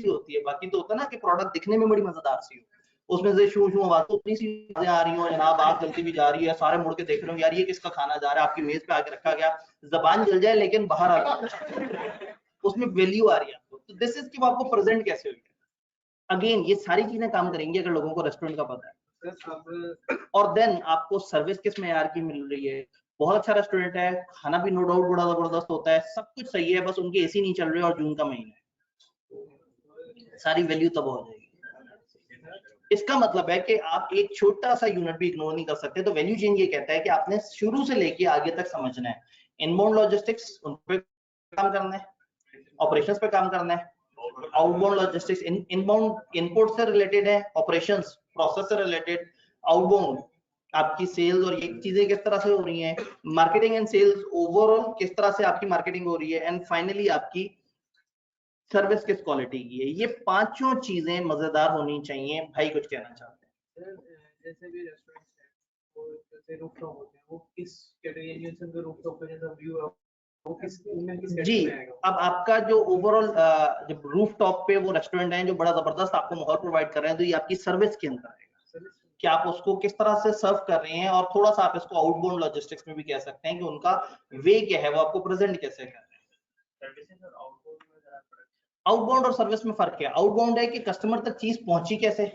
होती है, बाकी तो होता है ना कि प्रोडक्ट दिखने में बड़ी मजेदार सी हो, उसमें से शू शू आवाज, उतनी सी आवाजें आ रही हो, जनाब आग जलती भी जा रही है, सारे मुड़ के देख रहे हो यार ये किसका खाना जा रहा है, आपकी मेज पे आके रखा गया, जबान जल जाए लेकिन बाहर आ उसमें वैल्यू आ रही है आपको। तो दिस इज कि वो आपको प्रेजेंट कैसे होगी। अगेन ये सारी चीजें काम करेंगी अगर लोगों को रेस्टोरेंट का पता है। और देन आपको सर्विस किस मेयार की मिल रही है। बहुत अच्छा रेस्टोरेंट है, खाना भी नो डाउट बड़ा जबरदस्त होता है, सब कुछ सही है, बस उनके एसी नहीं चल रहे और जून का महीना है, सारी वैल्यू तब हो जाएगी। इसका मतलब है कि आप एक छोटा सा यूनिट भी इग्नोर नहीं कर सकते। तो वैल्यू चेंज ये कहता है कि आपने शुरू से लेके आगे तक समझना है। इनबाउंड लॉजिस्टिक्स उन पे काम करना है, ऑपरेशंस पे काम करना है, आउटबाउंड लॉजिस्टिक्स इनबाउंड इनपुट से रिलेटेड है, ऑपरेशंस प्रोसेस से रिलेटेड, आउटबाउंड आपकी सेल्स और ये चीजें किस तरह से हो रही हैं, मार्केटिंग एंड सेल्स ओवरऑल किस तरह से आपकी मार्केटिंग हो रही है, एंड फाइनली आपकी सर्विस किस क्वालिटी की है। ये पांचों चीजें मजेदार होनी चाहिए। भाई कुछ कहना चाहते हैं? जैसे भी रेस्टोरेंट है वो जैसे रूफटॉप होते हैं, वो किस कैटेगरी यूनियन के रूफटॉप पे जैसा व्यू है वो किस उनमें किस जी, कैटेगरी में आएगा? अब आपका जो ओवरऑल जब रूफ टॉप पे वो रेस्टोरेंट है जो बड़ा जबरदस्त आपको माहौल प्रोवाइड कर रहे हैं, तो ये आपकी सर्विस के अंदर आएगा कि आप उसको किस तरह से सर्व कर रहे हैं, और थोड़ा सा आप इसको आउटबाउंड लॉजिस्टिक्स में भी कह सकते हैं कि उनका वे क्या है, वो आपको प्रेजेंट कैसे कर रहे हैं। आउटबाउंड और सर्विस में फर्क क्या है? आउटबाउंड है कि कस्टमर तक चीज पहुंची कैसे,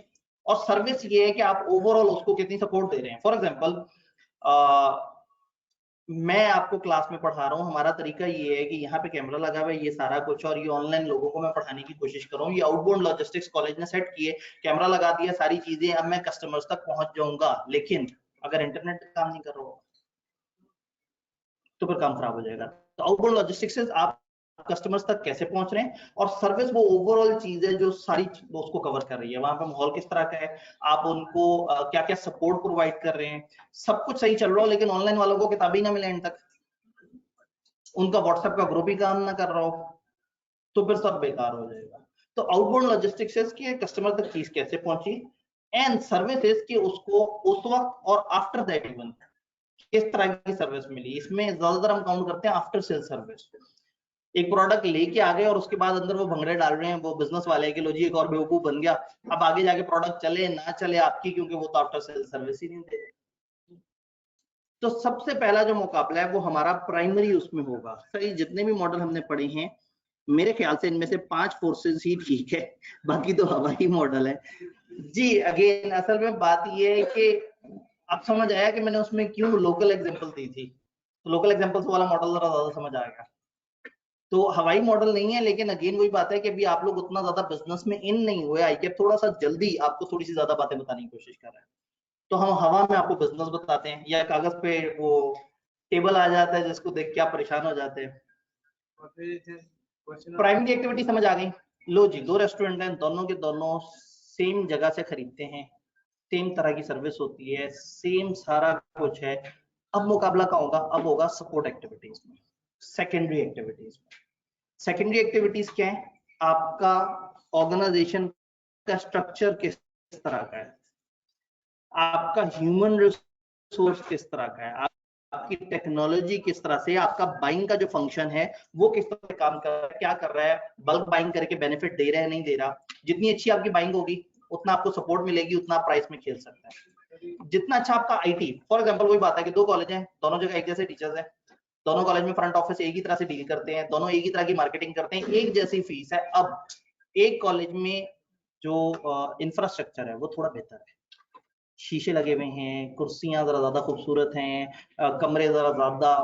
और सर्विस ये है कि आप ओवरऑल उसको कितनी सपोर्ट दे रहे हैं। फॉर एग्जांपल मैं आपको क्लास में पढ़ा रहा हूँ, हमारा तरीका ये है कि यहाँ पे कैमरा लगा हुआ है, ये सारा कुछ, और ये ऑनलाइन लोगों को मैं पढ़ाने की कोशिश कर रहा हूँ। ये आउटबाउंड लॉजिस्टिक्स कॉलेज ने सेट किए, कैमरा लगा दिया, सारी चीजें, अब मैं कस्टमर्स तक पहुंच जाऊंगा। लेकिन अगर इंटरनेट काम नहीं कर रहा हो तो फिर काम खराब हो जाएगा। तो आउटबाउंड लॉजिस्टिक्स आप कस्टमर्स तक कैसे पहुंच रहे हैं, और सर्विस वो ओवरऑल चीज है जो सारी वो उसको कवर कर रही है। वहां पे माहौल किस तरह का है, आप उनको क्या क्या सपोर्ट प्रोवाइड कर रहे हैं, सब कुछ सही चल रहा हो लेकिन ऑनलाइन वालों को किताब ही ना मिले एंड तक, उनका व्हाट्सएप का ग्रुप ही काम ना कर रहा हो, तो फिर सब बेकार हो जाएगा। तो आउटबाउंड लॉजिस्टिक्स की कस्टमर तक चीज कैसे पहुंची, एंड सर्विसेज की उसको उस वक्त और आफ्टर दैट इवन किस तरह की सर्विस मिली। इसमें ज्यादातर हम काउंट करते हैं आफ्टर सेल सर्विस। एक प्रोडक्ट लेके आ गए और उसके बाद अंदर वो भंगड़े डाल रहे हैं वो बिजनेस वाले के, लो जी एक और बेवकूफ बन गया, अब आगे जाके प्रोडक्ट चले ना चले आपकी, क्योंकि वो तो आफ्टर सेल सर्विस ही नहीं दे रहे। तो सबसे पहला जो मुकाबला है वो हमारा प्राइमरी उसमें होगा। सही, जितने भी मॉडल हमने पढ़े हैं मेरे ख्याल से इनमें से 5 फोर्सेस ही ठीक है, बाकी तो हवाई मॉडल है जी। अगेन असल में बात ये है कि अब समझ आया कि मैंने उसमें क्यों लोकल एग्जांपल दी थी। तो लोकल एग्जांपल्स वाला मॉडल जरा ज्यादा समझ आएगा। तो हवाई मॉडल नहीं है, लेकिन अगेन वही बात है कि अभी आप लोग उतना ज्यादा बिजनेस में इन नहीं हुए, आईकेप थोड़ा सा जल्दी आपको थोड़ी सी ज्यादा बातें बताने की कोशिश कर रहा है। तो हम हवा में आपको बिजनेस बताते हैं, या कागज पे वो टेबल आ जाता है जिसको देख के आप परेशान हो जाते हैं। और फिर प्राइमरी एक्टिविटी समझ आ गई। लो जी, 2 रेस्टोरेंट हैं, दोनों के दोनों सेम जगह से खरीदते हैं, सेम तरह की सर्विस होती है, सेम सारा कुछ है। अब मुकाबला कहाँ होगा, अब होगा सपोर्ट एक्टिविटीज में, सेकेंडरी एक्टिविटीज में। सेकेंडरी एक्टिविटीज क्या है, आपका ऑर्गेनाइजेशन का स्ट्रक्चर किस तरह का है, आपका ह्यूमन रिसोर्स किस तरह का है, आपकी टेक्नोलॉजी किस तरह से, आपका बाइंग का जो फंक्शन है वो किस तरह से काम कर रहा है, क्या कर रहा है, बल्क बाइंग करके बेनिफिट दे रहा है नहीं दे रहा। जितनी अच्छी आपकी बाइंग होगी उतना आपको सपोर्ट मिलेगी, उतना आप प्राइस में खेल सकते हैं। जितना अच्छा आपका आईटी, फॉर एग्जांपल वही बात है कि 2 कॉलेज हैं, दोनों जगह एक जैसे टीचर्स हैं, दोनों कॉलेज में फ्रंट ऑफिस एक ही तरह से डील करते हैं, दोनों एक ही तरह की मार्केटिंग करते हैं, एक जैसी फीस है। अब एक कॉलेज में जो इंफ्रास्ट्रक्चर है वो थोड़ा बेहतर है, शीशे लगे हुए हैं, कुर्सियां जरा ज्यादा खूबसूरत हैं, कमरे जरा ज्यादा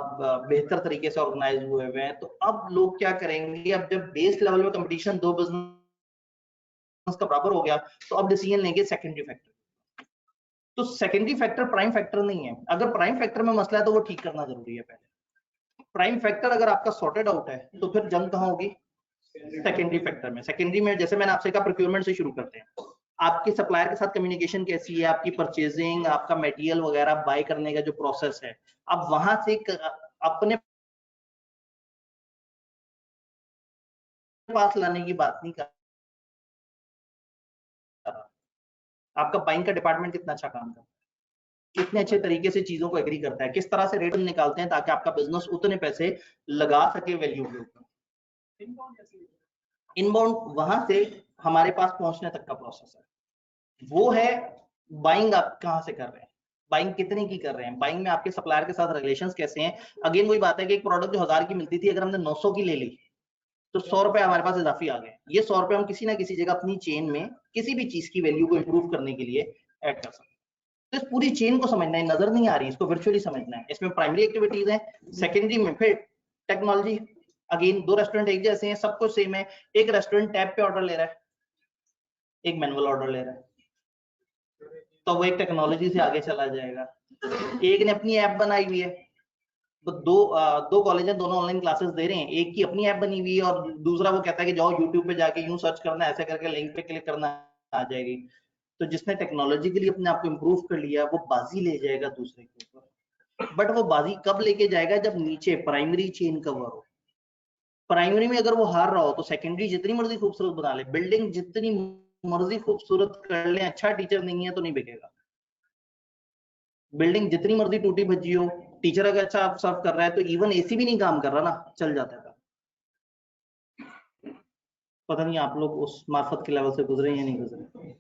बेहतर तरीके से ऑर्गेनाइज हुए हुए हैं। तो अब लोग क्या करेंगे, अब जब बेस लेवल में कंपटीशन 2 बिजनेस का बराबर हो गया तो अब डिसीजन लेंगे सेकेंडरी फैक्टर। तो सेकेंडरी फैक्टर प्राइम फैक्टर नहीं है। अगर प्राइम फैक्टर में मसला है तो वो ठीक करना जरूरी है पहले। प्राइम फैक्टर अगर आपका सॉर्टेड आउट है तो फिर जंग कहाँ होगी, सेकेंडरी फैक्टर में। सेकेंडरी में जैसे मैंने आपसे कहा प्रोक्योरमेंट से शुरू करते हैं, आपके सप्लायर के साथ कम्युनिकेशन कैसी है, आपकी परचेजिंग, आपका मटेरियल वगैरह बाय करने का जो प्रोसेस है, अब वहां से अपने पास लाने की बात नहीं कर रहा। आपका बाइंग का डिपार्टमेंट कितना अच्छा काम करता है, कितने अच्छे तरीके से चीजों को एग्री करता है, किस तरह से रेट निकालते हैं ताकि आपका बिजनेस उतने पैसे लगा सके वैल्यू के ऊपर। इनबाउंड वहां से हमारे पास पहुंचने तक का प्रोसेस है, वो है बाइंग आप कहां से कर रहे हैं, बाइंग कितने की कर रहे हैं, बाइंग में आपके सप्लायर के साथ रिलेशंस कैसे हैं। अगेन वही बात है कि एक प्रोडक्ट जो 1000 की मिलती थी अगर हमने 900 की ले ली तो 100 रुपए हमारे पास इजाफी आ गए। ये 100 रुपए हम किसी ना किसी जगह अपनी चेन में किसी भी चीज की वैल्यू को इंप्रूव करने के लिए ऐड कर सकते हैं। तो इस पूरी चेन को समझना है, नजर नहीं आ रही, इसको वर्चुअली समझना है। इसमें प्राइमरी एक्टिविटीज है, सेकेंडरी में फिर टेक्नोलॉजी। अगेन 2 रेस्टोरेंट एक जैसे हैं, सब कुछ सेम है, एक रेस्टोरेंट टैब पे ऑर्डर ले रहा है, एक मैनुअल ऑर्डर ले रहा है, तो वो एक टेक्नोलॉजी से आगे चला जाएगा। एक ने अपनी ऐप बनाई हुई है, तो दो कॉलेज हैं, दोनों ऑनलाइन क्लासेस दे रहे हैं, एक की अपनी ऐप बनी हुई है और दूसरा वो कहता है कि जाओ यूट्यूब पे जाके यूं सर्च करना, ऐसे करके लिंक पे क्लिक करना आ जाएगी। तो जिसने टेक्नोलॉजिकली अपने आप को इम्प्रूव कर लिया वो बाजी ले जाएगा दूसरे के ऊपर। बट वो बाजी कब लेके जाएगा, जब नीचे प्राइमरी चेन कवर हो। प्राइमरी में अगर वो हार रहा हो तो सेकेंडरी जितनी मर्जी खूबसूरत बना ले, बिल्डिंग जितनी मर्जी खूबसूरत कर ले, अच्छा टीचर नहीं है तो नहीं बिकेगा। बिल्डिंग जितनी मर्जी टूटी भज्जी हो, टीचर अगर अच्छा सर्व कर रहा है तो इवन एसी भी नहीं काम कर रहा ना, चल जाता है। पता नहीं आप लोग उस मार्फत के लेवल से गुजरे या नहीं गुजरे।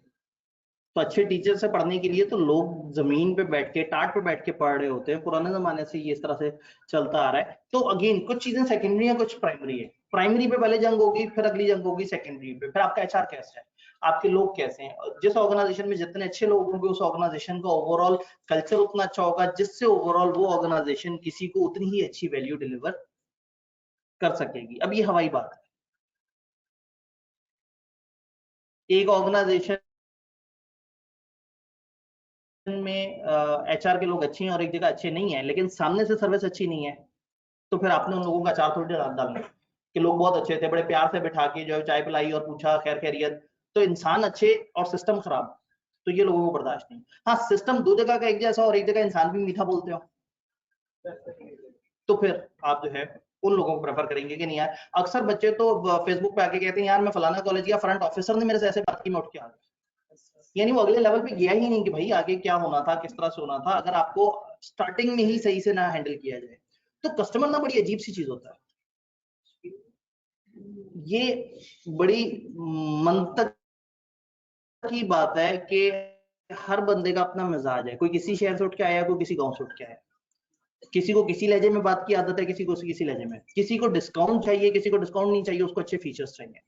तो अच्छे टीचर से पढ़ने के लिए तो लोग जमीन पे बैठ के, टाट पे बैठ के पढ़ रहे होते हैं, पुराने जमाने से ये इस तरह से चलता आ रहा है। तो अगेन कुछ चीजें सेकेंडरी है, कुछ प्राइमरी है। प्राइमरी पे पहले जंग होगी, फिर अगली जंग होगी सेकेंडरी पे। फिर आपका एचआर कैसा है, आपके लोग कैसे हैं, जिस ऑर्गेनाइजेशन में जितने अच्छे लोग होंगे उस ऑर्गेनाइजेशन का ओवरऑल कल्चर उतना अच्छा होगा, जिससे ओवरऑल वो ऑर्गेनाइजेशन किसी को उतनी ही अच्छी वैल्यू डिलीवर कर सकेगी। अब ये हवाई बात है, एक ऑर्गेनाइजेशन में एचआर के लोग अच्छे हैं और एक जगह अच्छे नहीं है, लेकिन सामने से सर्विस अच्छी नहीं है, तो फिर आपने उन लोगों का अचार थोड़ी डालना है। कि लोग बहुत अच्छे थे, बड़े प्यार से बिठा के जो है चाय पिलाई और पूछा खैर खैरियत। तो इंसान अच्छे और सिस्टम खराब, तो ये लोगों को बर्दाश्त नहीं। हाँ, सिस्टम दो जगह का एक जैसा और एक जगह इंसान भी मीठा बोलते हो, तो फिर आप जो है उन लोगों को प्रेफर करेंगे कि नहीं यार। अक्सर बच्चे तो फेसबुक पे आके कहते हैं यार मैं फलाना कॉलेज या फ्रंट ऑफिसर ने मेरे से ऐसे बात की, मैं उठ के आ गया। यानी वो अगले लेवल पे गया ही नहीं कि भाई आगे क्या होना था, किस तरह से होना था। अगर आपको स्टार्टिंग में ही सही से ना हैंडल किया जाए तो कस्टमर ना बड़ी अजीब सी चीज होता है। ये बड़ी मंतक की बात है कि हर बंदे का अपना मिजाज है। कोई किसी शहर से उठ के आया, कोई किसी गांव से उठ के आया। किसी को किसी लहजे में बात की आदत है, किसी को किसी लहजे में। किसी को डिस्काउंट चाहिए, किसी को डिस्काउंट नहीं चाहिए, उसको अच्छे फीचर्स चाहिए।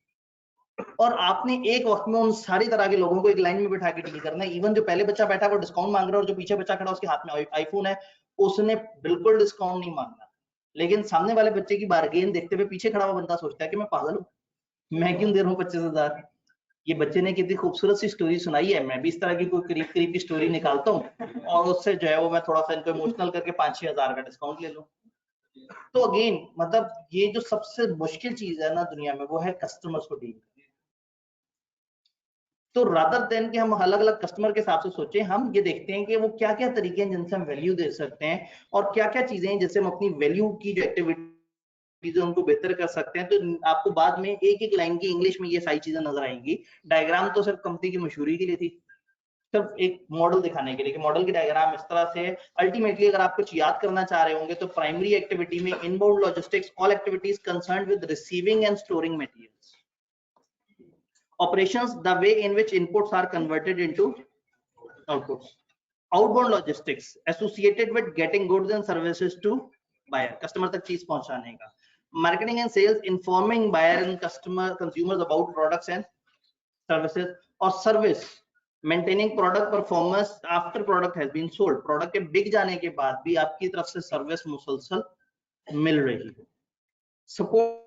और आपने एक वक्त में उन सारी तरह के लोगों को एक लाइन में बिठा के डील करना है। इवन जो पहले बच्चा बैठा है वो डिस्काउंट मांग रहा है और जो पीछे बच्चा खड़ा उसके हाथ में आईफोन है, उसने बिल्कुल डिस्काउंट नहीं मांगना। लेकिन सामने वाले बच्चे की बार्गेन देखते हुए पीछे खड़ा हुआ बंदा सोचता है कि मैं पागल हूँ, मैं क्यों दे रहा हूँ 25,000। ये बच्चे ने कितनी खूबसूरत सी स्टोरी सुनाई है, मैं भी इस तरह की कोई करीब करीब की स्टोरी निकालता हूँ और उससे जो है वो मैं थोड़ा सा इनको इमोशनल करके 5-6 हज़ार का डिस्काउंट ले लूं। तो अगेन मतलब ये जो सबसे मुश्किल चीज है ना दुनिया में, वो है कस्टमर्स को डील करना। तो रादर देन कि हम अलग अलग कस्टमर के हिसाब से सोचें, हम ये देखते हैं कि वो क्या क्या तरीके हैं जिनसे हम वैल्यू दे सकते हैं और क्या क्या चीजें हैं जिससे हम अपनी वैल्यू की जो एक्टिविटी उनको बेहतर कर सकते हैं। तो आपको बाद में एक एक लाइन की इंग्लिश में ये सारी चीजें नजर आएंगी। डायग्राम तो सिर्फ कंपनी की मशहूरी के लिए थी, सिर्फ एक मॉडल दिखाने के लिए कि मॉडल की डायग्राम इस तरह से। अल्टीमेटली अगर आप कुछ याद करना चाह रहे होंगे तो प्राइमरी एक्टिविटी में inbound logistics, all activities concerned with receiving end storing materials. Operations, the way in which inputs are converted into outputs. Outbound logistics, associated with getting goods and services to buyer, customer तक चीज पहुंचाने का. Marketing and sales, informing buyer and consumers about products and services. और service, maintaining product performance after product has been sold. Product के बिक जाने के बाद भी आपकी तरफ से सर्विस मुसलसल मिल रही है. Support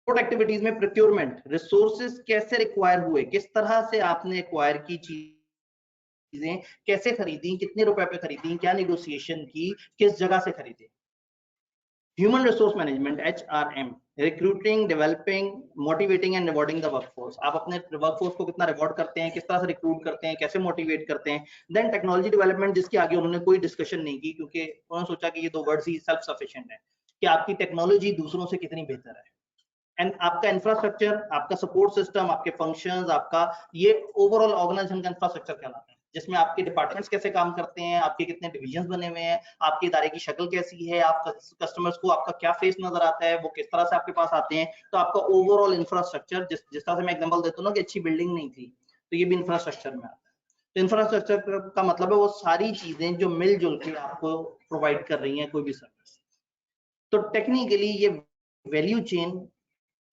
एक्टिविटीज में प्रोक्योरमेंट, रिसोर्सेज कैसे रिक्वायर हुए, किस तरह से आपने एक्वायर की चीजें, कैसे खरीदी, कितने रुपए पे खरीदी, क्या नेगोशिएशन की, किस जगह से खरीदी। Human resource management, HRM, recruiting, developing, motivating and rewarding the workforce. आप अपने वर्कफोर्स को कितना रिवॉर्ड करते हैं, किस तरह से रिक्रूट करते हैं, कैसे मोटिवेट करते हैं। देन टेक्नोलॉजी डेवलपमेंट, जिसके आगे उन्होंने कोई डिस्कशन नहीं की क्योंकि उन्होंने सोचा कि ये दो वर्ड्स ही सेल्फ सफिशिएंट है कि आपकी टेक्नोलॉजी दूसरों से कितनी बेहतर है। एंड आपका इंफ्रास्ट्रक्चर, आपका सपोर्ट सिस्टम, आपके फंक्शंस, आपका ये ओवरऑल ऑर्गेनाइजेशन का इंफ्रास्ट्रक्चर कहलाता है, जिसमें आपके डिपार्टमेंट्स कैसे काम करते हैं, आपके कितने डिविजन्स बने हुए हैं, आपके इदारे की शक्ल कैसी है, आप कस्टमर्स को आपका क्या फेस नजर आता है, वो किस तरह से आपके पास आते हैं। तो आपका ओवरऑल इंफ्रास्ट्रक्चर, जिस तरह से मैं एग्जांपल देता हूँ ना कि अच्छी बिल्डिंग नहीं थी, तो ये भी इंफ्रास्ट्रक्चर में आता है। तो इंफ्रास्ट्रक्चर का मतलब है वो सारी चीजें जो मिलजुल के आपको प्रोवाइड कर रही हैं कोई भी सर्विस। तो टेक्निकली ये वैल्यू चेन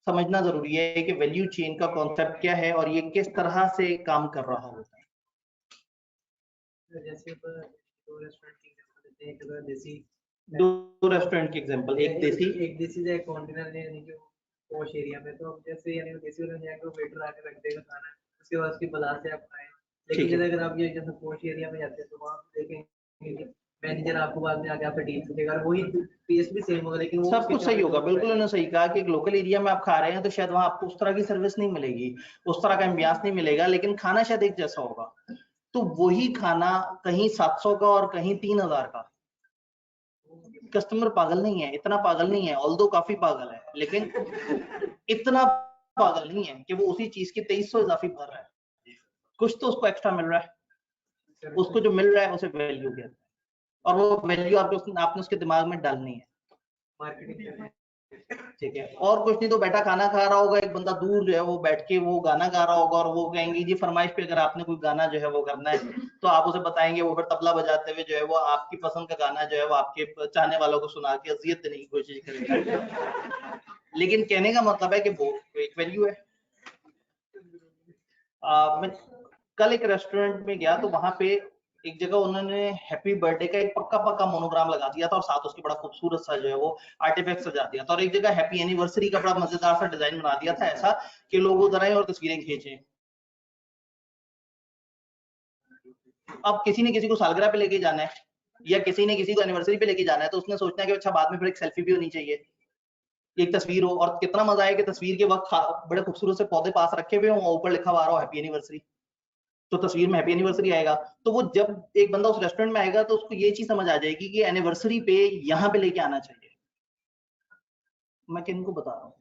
समझना जरूरी है कि वैल्यू चेन का कॉन्सेप्ट क्या है और ये किस तरह से काम कर रहा होता है। जैसे दो रेस्टोरेंट की एग्जांपल देते हैं, एक देसी, दो रेस्टोरेंट की एग्जांपल, एक देसी एक कॉन्टिनेंटल यानी कि पॉश एरिया में। तो जैसे यानी देसी वाले में जाके वेटर आके रख देगा खाना, उसके बाद उसकी बाजार से आप खाएं। लेकिन जैसे अगर आप ये जैसे पॉश एरिया में जाते हैं तो वहाँ देखेंगे कि मैनेजर आपको बाद में आके आपसे डील करेगा, वही टेस्ट भी सेम होगा लेकिन सब कुछ सही होगा। बिल्कुल उन्होंने सही कहा कि लोकल एरिया में आप खा रहे हैं तो शायद वहां आपको उस तरह की सर्विस नहीं मिलेगी, उस तरह का एम्बियंस नहीं मिलेगा, लेकिन खाना शायद एक जैसा होगा। तो वही खाना कहीं 700 का और कहीं 3000 का। कस्टमर पागल नहीं है, इतना पागल नहीं है, ऑल्दो काफी पागल है, लेकिन इतना पागल नहीं है कि वो उसी चीज के 2300 इजाफी भर रहा है। कुछ तो उसको एक्स्ट्रा मिल रहा है, उसको जो मिल रहा है उसे वैल्यू कहते हैं, और वो वैल्यू आपने उसके दिमाग में डालनी है। मार्केटिंग, ठीक है। और कुछ नहीं तो बैठा खाना खा रहा होगा एक बंदा, दूर जो है वो बैठ के वो गाना गा रहा होगा और वो कहेंगे जी फरमाइश पे अगर आपने कोई गाना जो है वो करना है तो आप उसे बताएंगे, वो फिर तबला बजाते हुए जो है वो आपकी पसंद का गाना जो है वो आपके चाहने वालों को सुना के अजियत देने की कोशिश करेगा। लेकिन कहने का मतलब है कि वो एक वैल्यू है। मैं कल एक रेस्टोरेंट में गया तो वहां पे एक जगह उन्होंने हैप्पी बर्थडे का एक पक्का पक्का मोनोग्राम लगा दिया था और साथ उसके बड़ा खूबसूरत सा जो है वो आर्टिफैक्ट सजा दिया था, और एक जगह हैप्पी एनिवर्सरी का बड़ा मजेदार सा डिजाइन बना दिया था ऐसा कि लोग उधर आए और तस्वीरें खींचे। अब किसी ने किसी को सालगिरह पे लेके जाना है या किसी ने किसी को एनिवर्सरी पे लेके जाना है तो उसने सोचना है कि अच्छा बाद में फिर एक सेल्फी भी होनी चाहिए, एक तस्वीर हो और कितना मजा आए कि तस्वीर के वक्त बड़े खूबसूरत से पौधे पास रखे हुए हों, ऊपर लिखा हुआ आ रहा हो हैप्पी एनिवर्सरी, तो तस्वीर में हैप्पी एनिवर्सरी आएगा। तो वो जब एक बंदा उस रेस्टोरेंट में आएगा तो उसको ये चीज समझ आ जाएगी कि एनिवर्सरी पे यहाँ पे लेके आना चाहिए। मैं किनको बता रहा हूँ,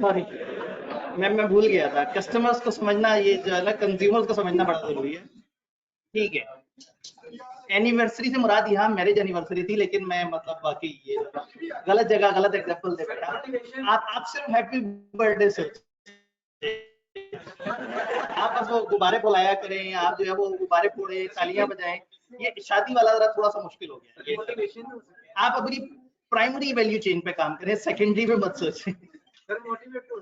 सॉरी मैं भूल गया था। कस्टमर्स को समझना, ये जो है ना कंज्यूमर्स को समझना बड़ा जरूरी है। ठीक है, एनिवर्सरी से मुराद यहाँ मैरिज एनिवर्सरी थी, लेकिन मैं मतलब बाकी ये गलत जगह गलत एग्जांपल दे बैठा। आप सिर्फ हैप्पी बर्थडे से आप बस वो गुब्बारे बुलाया करें, आप जो है वो गुब्बारे फोड़े, तालियां बजाएं, ये शादी वाला जरा थोड़ा सा मुश्किल हो गया। आप अपनी प्राइमरी वैल्यू चेन पे काम करें, सेकेंडरी पे मत सोचें।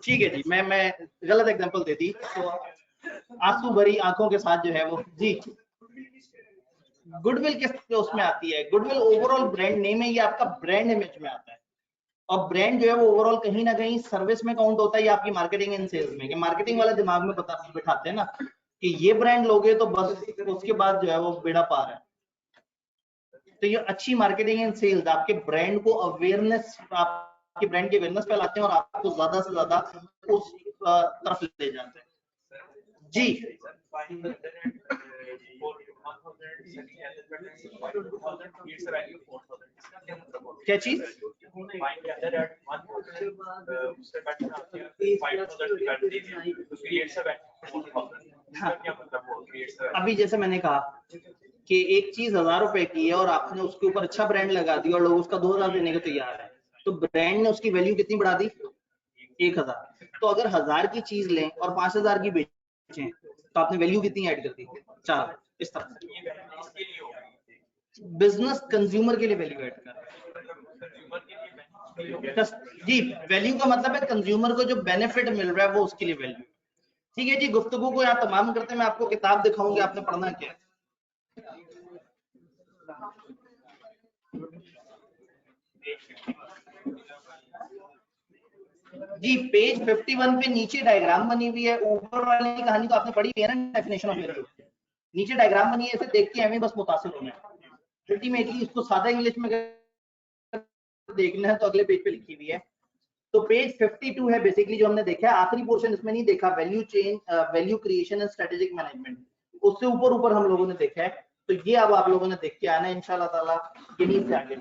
ठीक है जी, मैं गलत एग्जांपल दे दी, तो आंसू भरी आंखों के साथ जो है वो जी। गुडविल किस उसमें आती है? गुडविल ओवरऑल ब्रांड नेम है, ये आपका ब्रांड इमेज में आता है। और ब्रांड जो है वो ओवरऑल कहीं ना कहीं सर्विस में काउंट होता है या आपकी मार्केटिंग एंड सेल्स में। कि मार्केटिंग वाला दिमाग में बिठाते हैं ना कि ये ब्रांड लोगे तो बस उसके बाद जो है वो बेड़ा पार है। तो ये अच्छी मार्केटिंग एंड सेल्स आपके ब्रांड को अवेयरनेस, आपके ब्रांड की अवेयरनेस फैलाते हैं और आपको ज्यादा से ज्यादा उस तरफ ले जाते हैं जी। क्या चीज? हाँ, अभी जैसे मैंने कहा कि एक चीज 1000 रुपए की है और आपने उसके ऊपर अच्छा ब्रांड लगा दिया और लोग उसका 2000 देने को तैयार है, तो ब्रांड ने उसकी वैल्यू कितनी बढ़ा दी? 1000। तो अगर 1000 की चीज लें और 5000 की बेचें तो आपने वैल्यू कितनी ऐड कर दी? 4। इस तरह बिजनेस कंज्यूमर के लिए वैल्यू ऐड कर जी। वैल्यू का मतलब है कंज्यूमर को जो बेनिफिट मिल रहा है वो उसके लिए वैल्यू। ठीक है जी, गुफ्तगू को यहाँ तमाम करते हैं। मैं आपको किताब दिखाऊंगी, आपने पढ़ना क्या है जी। पेज 51 पे नीचे डायग्राम बनी हुई है। ऊपर वाली कहानी तो आपने पढ़ी है ना, डेफिनेशन ऑफ वैल्यू। नीचे डायग्राम बनी है, इसे देख के हमें बस मुतासिर होना है। अल्टीमेटली इसको सादा इंग्लिश में देखना है तो अगले पेज पे लिखी हुई है। तो पेज 52 है बेसिकली जो हमने देखा है। आखिरी पोर्शन इसमें नहीं देखा, value chain, value creation and strategic management, उससे ऊपर ऊपर हम लोगों ने देखा है। तो ये अब आप लोगों ने देख के आना है इंशाल्लाह ताला, यहीं से आगे